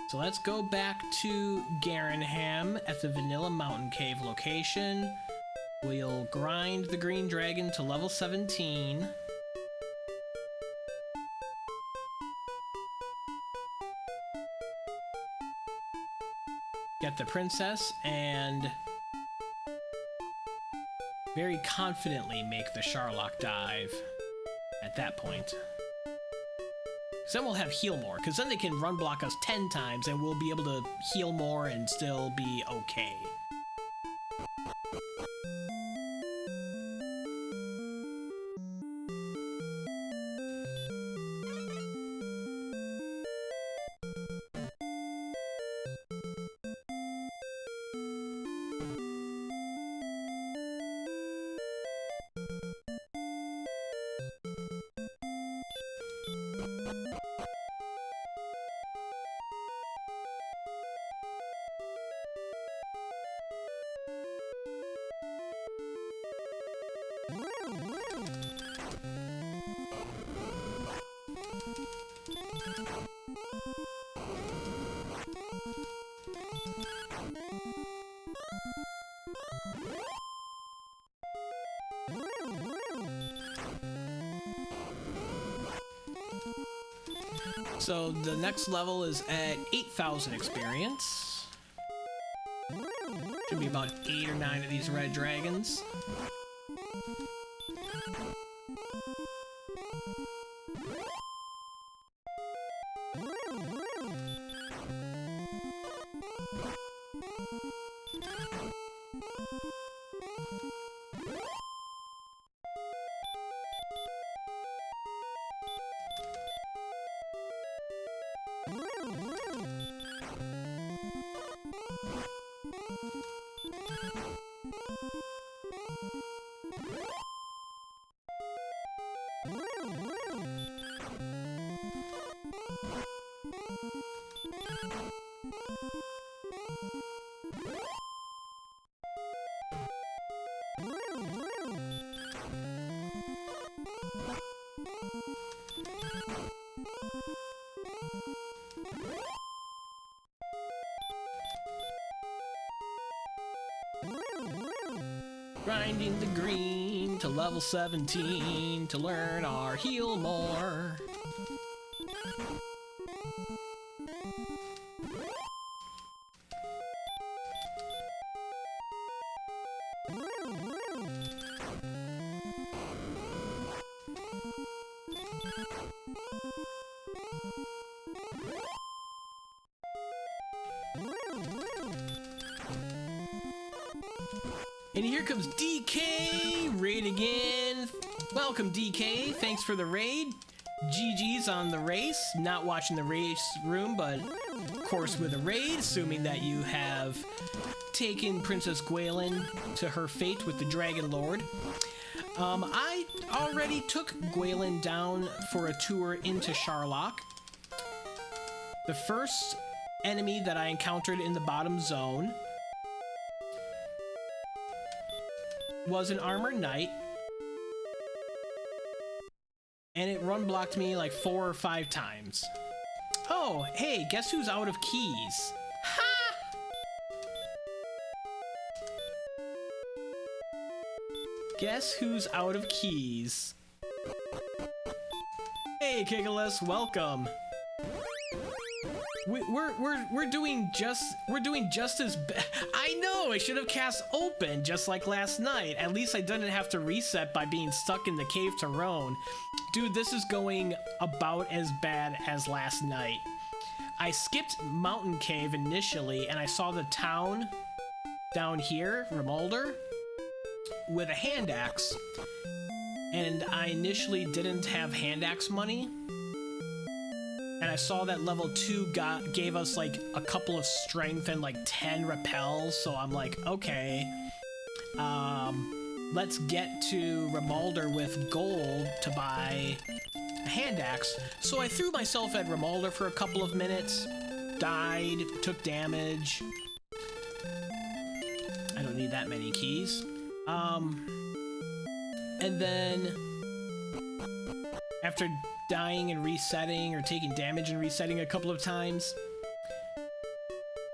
So let's go back to Garenham at the Vanilla Mountain Cave location. We'll grind the green dragon to level 17. Get the princess and very confidently make the Charlock dive at that point. Because then we'll have heal more, because then they can run block us 10 times and we'll be able to heal more and still be okay. So the next level is at 8,000 experience. Should be about 8 or 9 of these red dragons. Grinding the green to level 17 to learn our heal more. And here comes DK, raid again. Welcome DK, thanks for the raid. GG's on the race, not watching the race room, but of course with a raid, assuming that you have taken Princess Gwaelin to her fate with the Dragonlord. I already took Gwaelin down for a tour into Charlock. The first enemy that I encountered in the bottom zone was an armored knight, and it run blocked me like 4 or 5 times. Oh, hey, guess who's out of keys? Ha! Guess who's out of keys? Hey, Kigalus, welcome. We're doing just as bad. I know, I should have cast open just like last night. At least I didn't have to reset by being stuck in the cave to roam. Dude, this is going about as bad as last night. I skipped Mountain Cave initially, and I saw the town down here, Remolder, with a hand axe. And I initially didn't have hand axe money. And I saw that level 2 gave us like a couple of strength and like 10 repels, so I'm like, okay, let's get to Remolder with gold to buy a hand axe. So I threw myself at Remolder for a couple of minutes, died, took damage. I don't need that many keys. And then after dying and resetting, or taking damage and resetting a couple of times,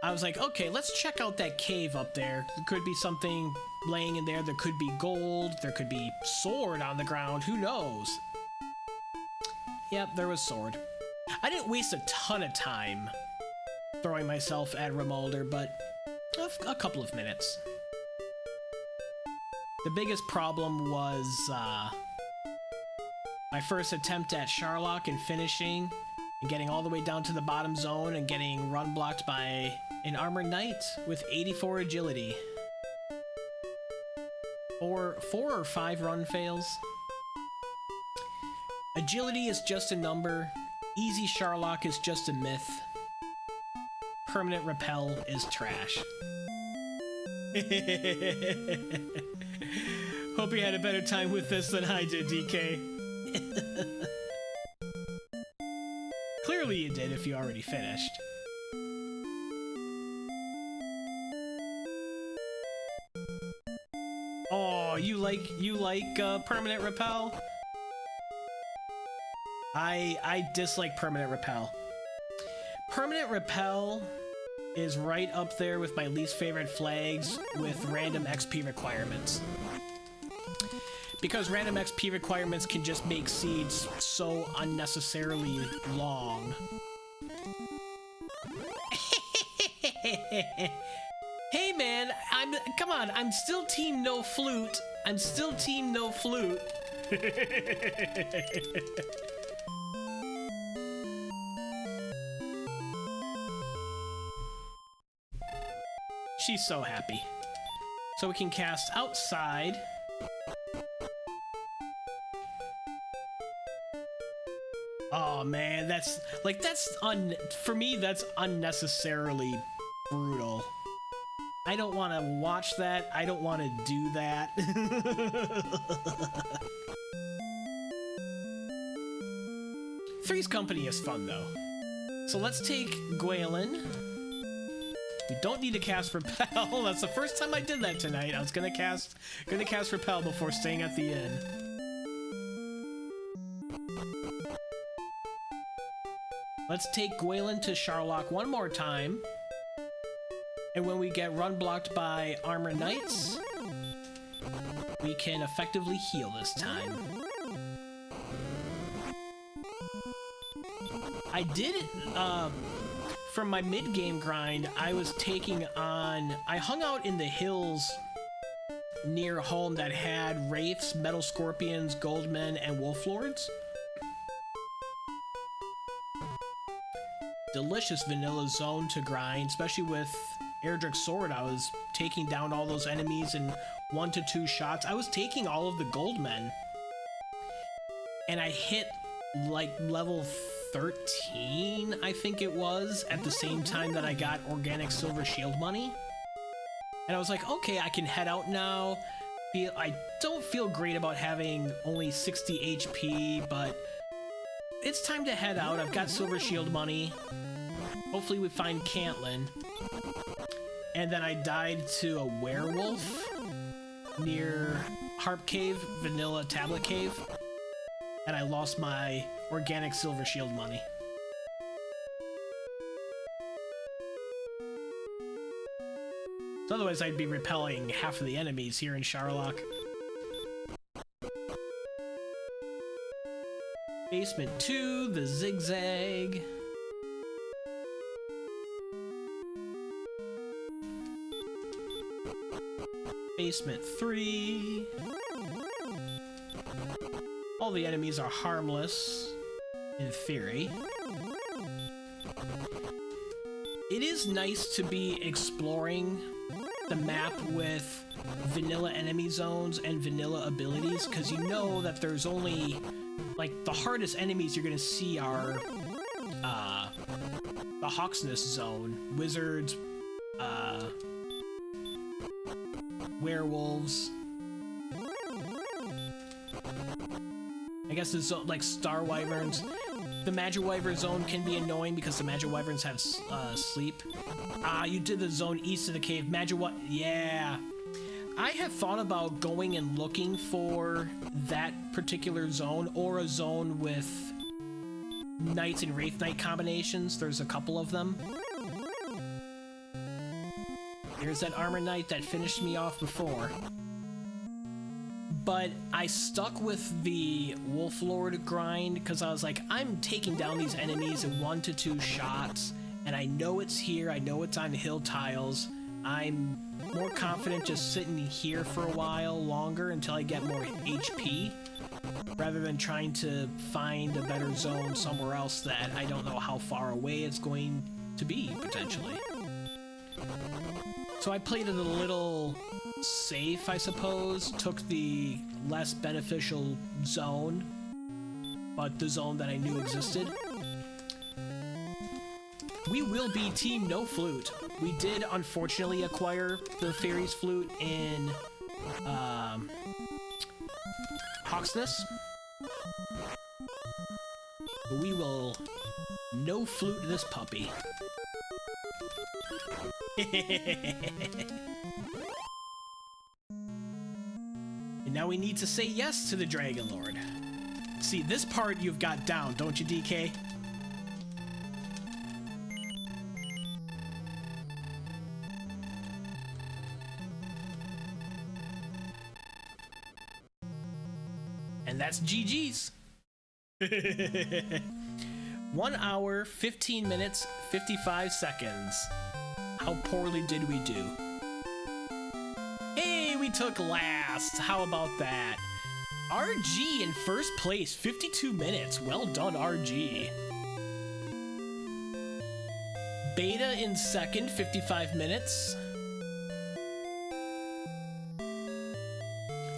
I was like, okay, let's check out that cave up there. There could be something laying in there. There could be gold. There could be sword on the ground. Who knows? Yep, there was sword. I didn't waste a ton of time throwing myself at Remolder, but a couple of minutes. The biggest problem was my first attempt at Charlock and finishing and getting all the way down to the bottom zone and getting run blocked by an armored knight with 84 agility. Four or five run fails. Agility is just a number. Easy Charlock is just a myth. Permanent repel is trash. Hope you had a better time with this than I did, DK. Clearly you did if you already finished. Oh, you like permanent repel? I dislike permanent repel. Permanent repel is right up there with my least favorite flags with random XP requirements. Because random XP requirements can just make seeds so unnecessarily long. Hey man, come on, I'm still team no flute. I'm still team no flute. She's so happy. So we can cast outside. Oh man, for me, that's unnecessarily brutal. I don't want to watch that. I don't want to do that. Three's Company is fun though. So let's take Gwaelin. We don't need to cast Repel. That's the first time I did that tonight. I was gonna cast Repel before staying at the inn. Let's take Gwaelin to Charlock one more time. And when we get run blocked by armor knights, we can effectively heal this time. I did from my mid-game grind, I hung out in the hills near home that had wraiths, metal scorpions, goldmen, and wolf lords. Delicious vanilla zone to grind, especially with Erdrick's sword. I was taking down all those enemies in 1 to 2 shots. I was taking all of the goldmen. And I hit like level 13, I think it was, at the same time that I got organic silver shield money. And I was like, okay, I can head out now. I don't feel great about having only 60 HP, but it's time to head out. I've got silver shield money. Hopefully we find Caitlin. And then I died to a werewolf near Harp Cave, Vanilla Tablet Cave. And I lost my organic silver shield money. So otherwise I'd be repelling half of the enemies here in Charlock. Basement 2, the zigzag. Basement 3. All the enemies are harmless, in theory. It is nice to be exploring the map with vanilla enemy zones and vanilla abilities, because you know that there's only, like, the hardest enemies you're gonna see are the Hawksness zone, wizards, werewolves. I guess it's like Star Wyverns. The Magiwyvern zone can be annoying because the Magiwyverns have sleep. Ah, you did the zone east of the cave. Yeah. I have thought about going and looking for that particular zone, or a zone with Knights and Wraith Knight combinations. There's a couple of them. Here's that Armor Knight that finished me off before. But I stuck with the Wolflord grind because I was like, I'm taking down these enemies in 1 to 2 shots, and I know it's here, I know it's on hill tiles. I'm more confident just sitting here for a while longer until I get more HP, rather than trying to find a better zone somewhere else that I don't know how far away it's going to be, potentially. So I played it a little safe, I suppose, took the less beneficial zone, but the zone that I knew existed. We will be Team No Flute. We did unfortunately acquire the Fairy's Flute in Hawksness, but we will no flute this puppy. And now we need to say yes to the Dragonlord. See, this part you've got down, don't you, DK? And that's GG's. 1 hour, 15 minutes, 55 seconds. How poorly did we do? Hey, we took last. How about that? RG in first place, 52 minutes. Well done, RG. Beta in second, 55 minutes.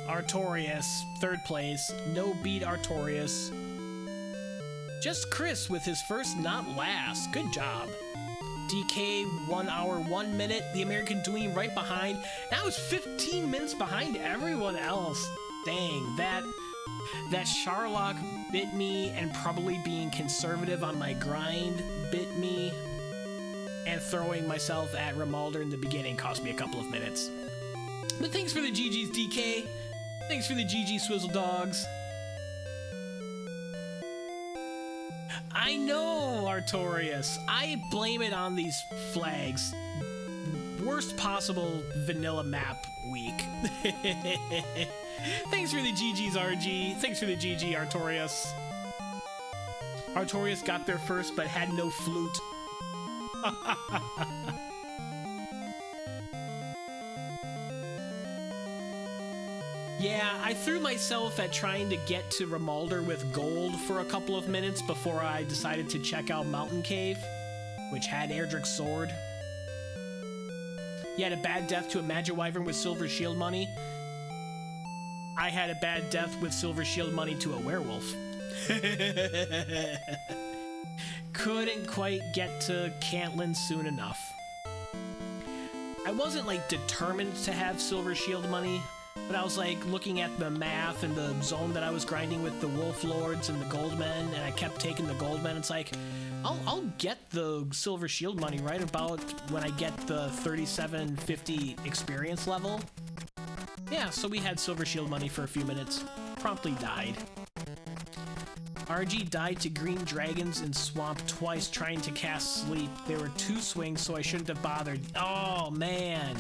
Artorias, third place. No beat Artorias. Just Chris with his first, not last. Good job. DK, 1 hour, 1 minute. The American Dream right behind. Now it's 15 minutes behind everyone else. Dang, that Charlock bit me, and probably being conservative on my grind bit me. And throwing myself at Rimalder in the beginning cost me a couple of minutes. But thanks for the GG's, DK. Thanks for the GG Swizzle Dogs. I know, Artorias. I blame it on these flags. Worst possible vanilla map week. Thanks for the GG's, RG. Thanks for the GG, Artorias. Artorias got there first but had no flute. Yeah, I threw myself at trying to get to Rimalder with gold for a couple of minutes before I decided to check out Mountain Cave, which had Erdrick's sword. You had a bad death to a Magiwyvern with silver shield money. I had a bad death with silver shield money to a werewolf. Couldn't quite get to Cantlin soon enough. I wasn't like determined to have silver shield money, but I was like looking at the math and the zone that I was grinding with the Wolf Lords and the Goldmen, and I kept taking the Goldmen. It's like, I'll get the silver shield money right about when I get the 3750 experience level. Yeah, so we had silver shield money for a few minutes. Promptly died. RG died to green dragons in swamp twice trying to cast sleep. There were 2 swings, so I shouldn't have bothered. Oh, man.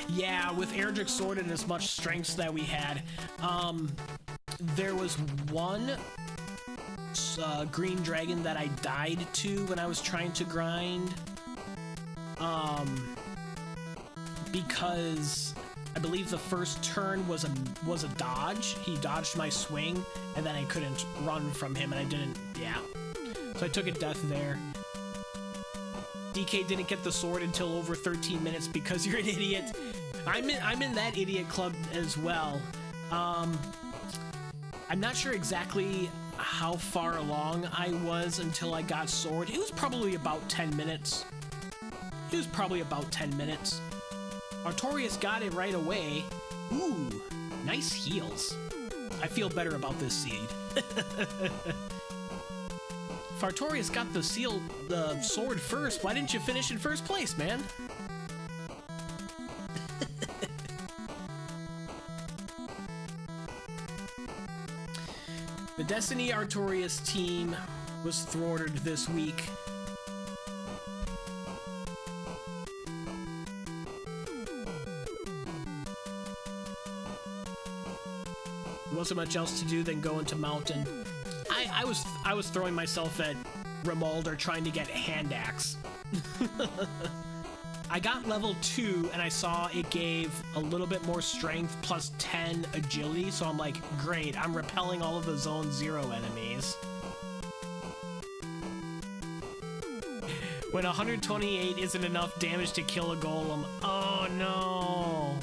Yeah, with Erdrick's sword and as much strength that we had, there was one green dragon that I died to when I was trying to grind. because I believe the first turn was a dodge. He dodged my swing, and then I couldn't run from him, and I didn't, yeah. So I took a death there. DK didn't get the sword until over 13 minutes because you're an idiot. I'm in that idiot club as well. I'm not sure exactly how far along I was until I got sword. It was probably about 10 minutes. It was probably about 10 minutes. Artorias got it right away. Ooh, nice heals. I feel better about this seed. If Artorias got the sword first, why didn't you finish in first place, man? The Destiny Artorias team was thwarted this week. There wasn't much else to do than go into Mountain. I was throwing myself at Rimuldar trying to get hand axe. I got level 2 and I saw it gave a little bit more strength plus 10 agility, so I'm like, great, I'm repelling all of the zone 0 enemies. When 128 isn't enough damage to kill a golem. Oh no.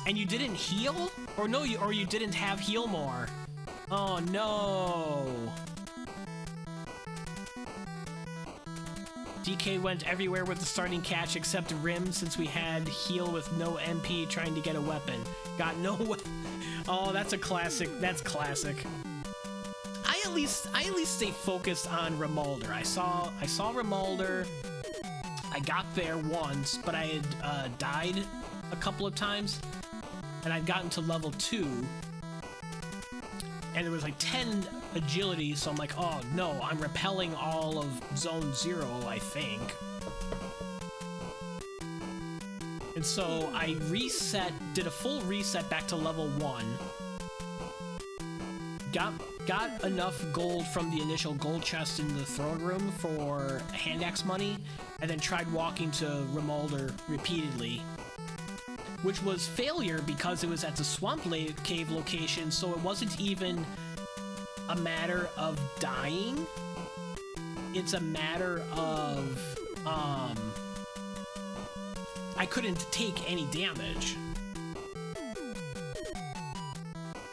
And you didn't heal? Or no, or you didn't have heal more. Oh no. DK went everywhere with the starting catch except Rim, since we had heal with no MP trying to get a weapon. Got no weapon. Oh, that's a classic. That's classic. I at least stay focused on Rimuldar. I saw Rimuldar. I got there once, but I had died a couple of times, and I'd gotten to level 2. And there was like 10 agility, so I'm like, oh no, I'm repelling all of zone 0, I think. And so I did a full reset back to level 1. Got enough gold from the initial gold chest in the throne room for hand axe money, and then tried walking to Rimuldar repeatedly. Which was failure because it was at the Swamp Cave location, so it wasn't even a matter of dying. It's a matter of, I couldn't take any damage.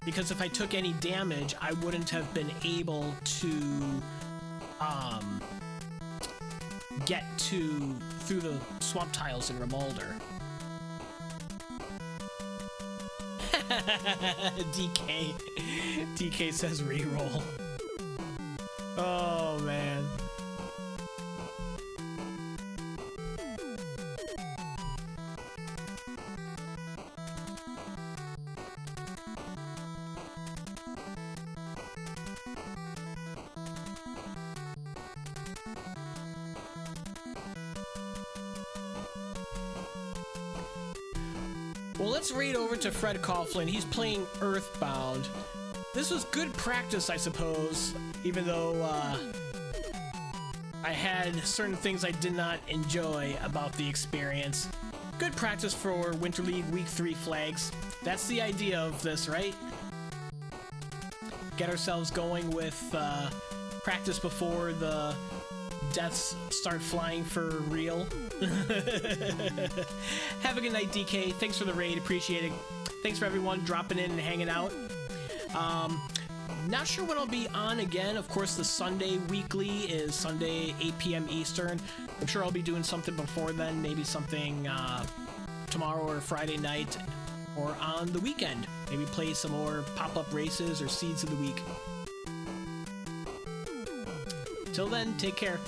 Because if I took any damage, I wouldn't have been able to, get through the swamp tiles in Rimuldar. DK says reroll. Oh man. Well, let's raid over to Fred Coughlin. He's playing Earthbound. This was good practice, I suppose, even though I had certain things I did not enjoy about the experience. Good practice for Winter League Week 3 flags. That's the idea of this, right? Get ourselves going with practice before the deaths start flying for real. Have a good night, DK. Thanks for the raid. Appreciate it. Thanks for everyone dropping in and hanging out. Not sure when I'll be on again. Of course, the Sunday weekly is Sunday, 8 p.m. Eastern. I'm sure I'll be doing something before then. Maybe something tomorrow or Friday night or on the weekend. Maybe play some more pop-up races or Seeds of the Week. Till then, take care.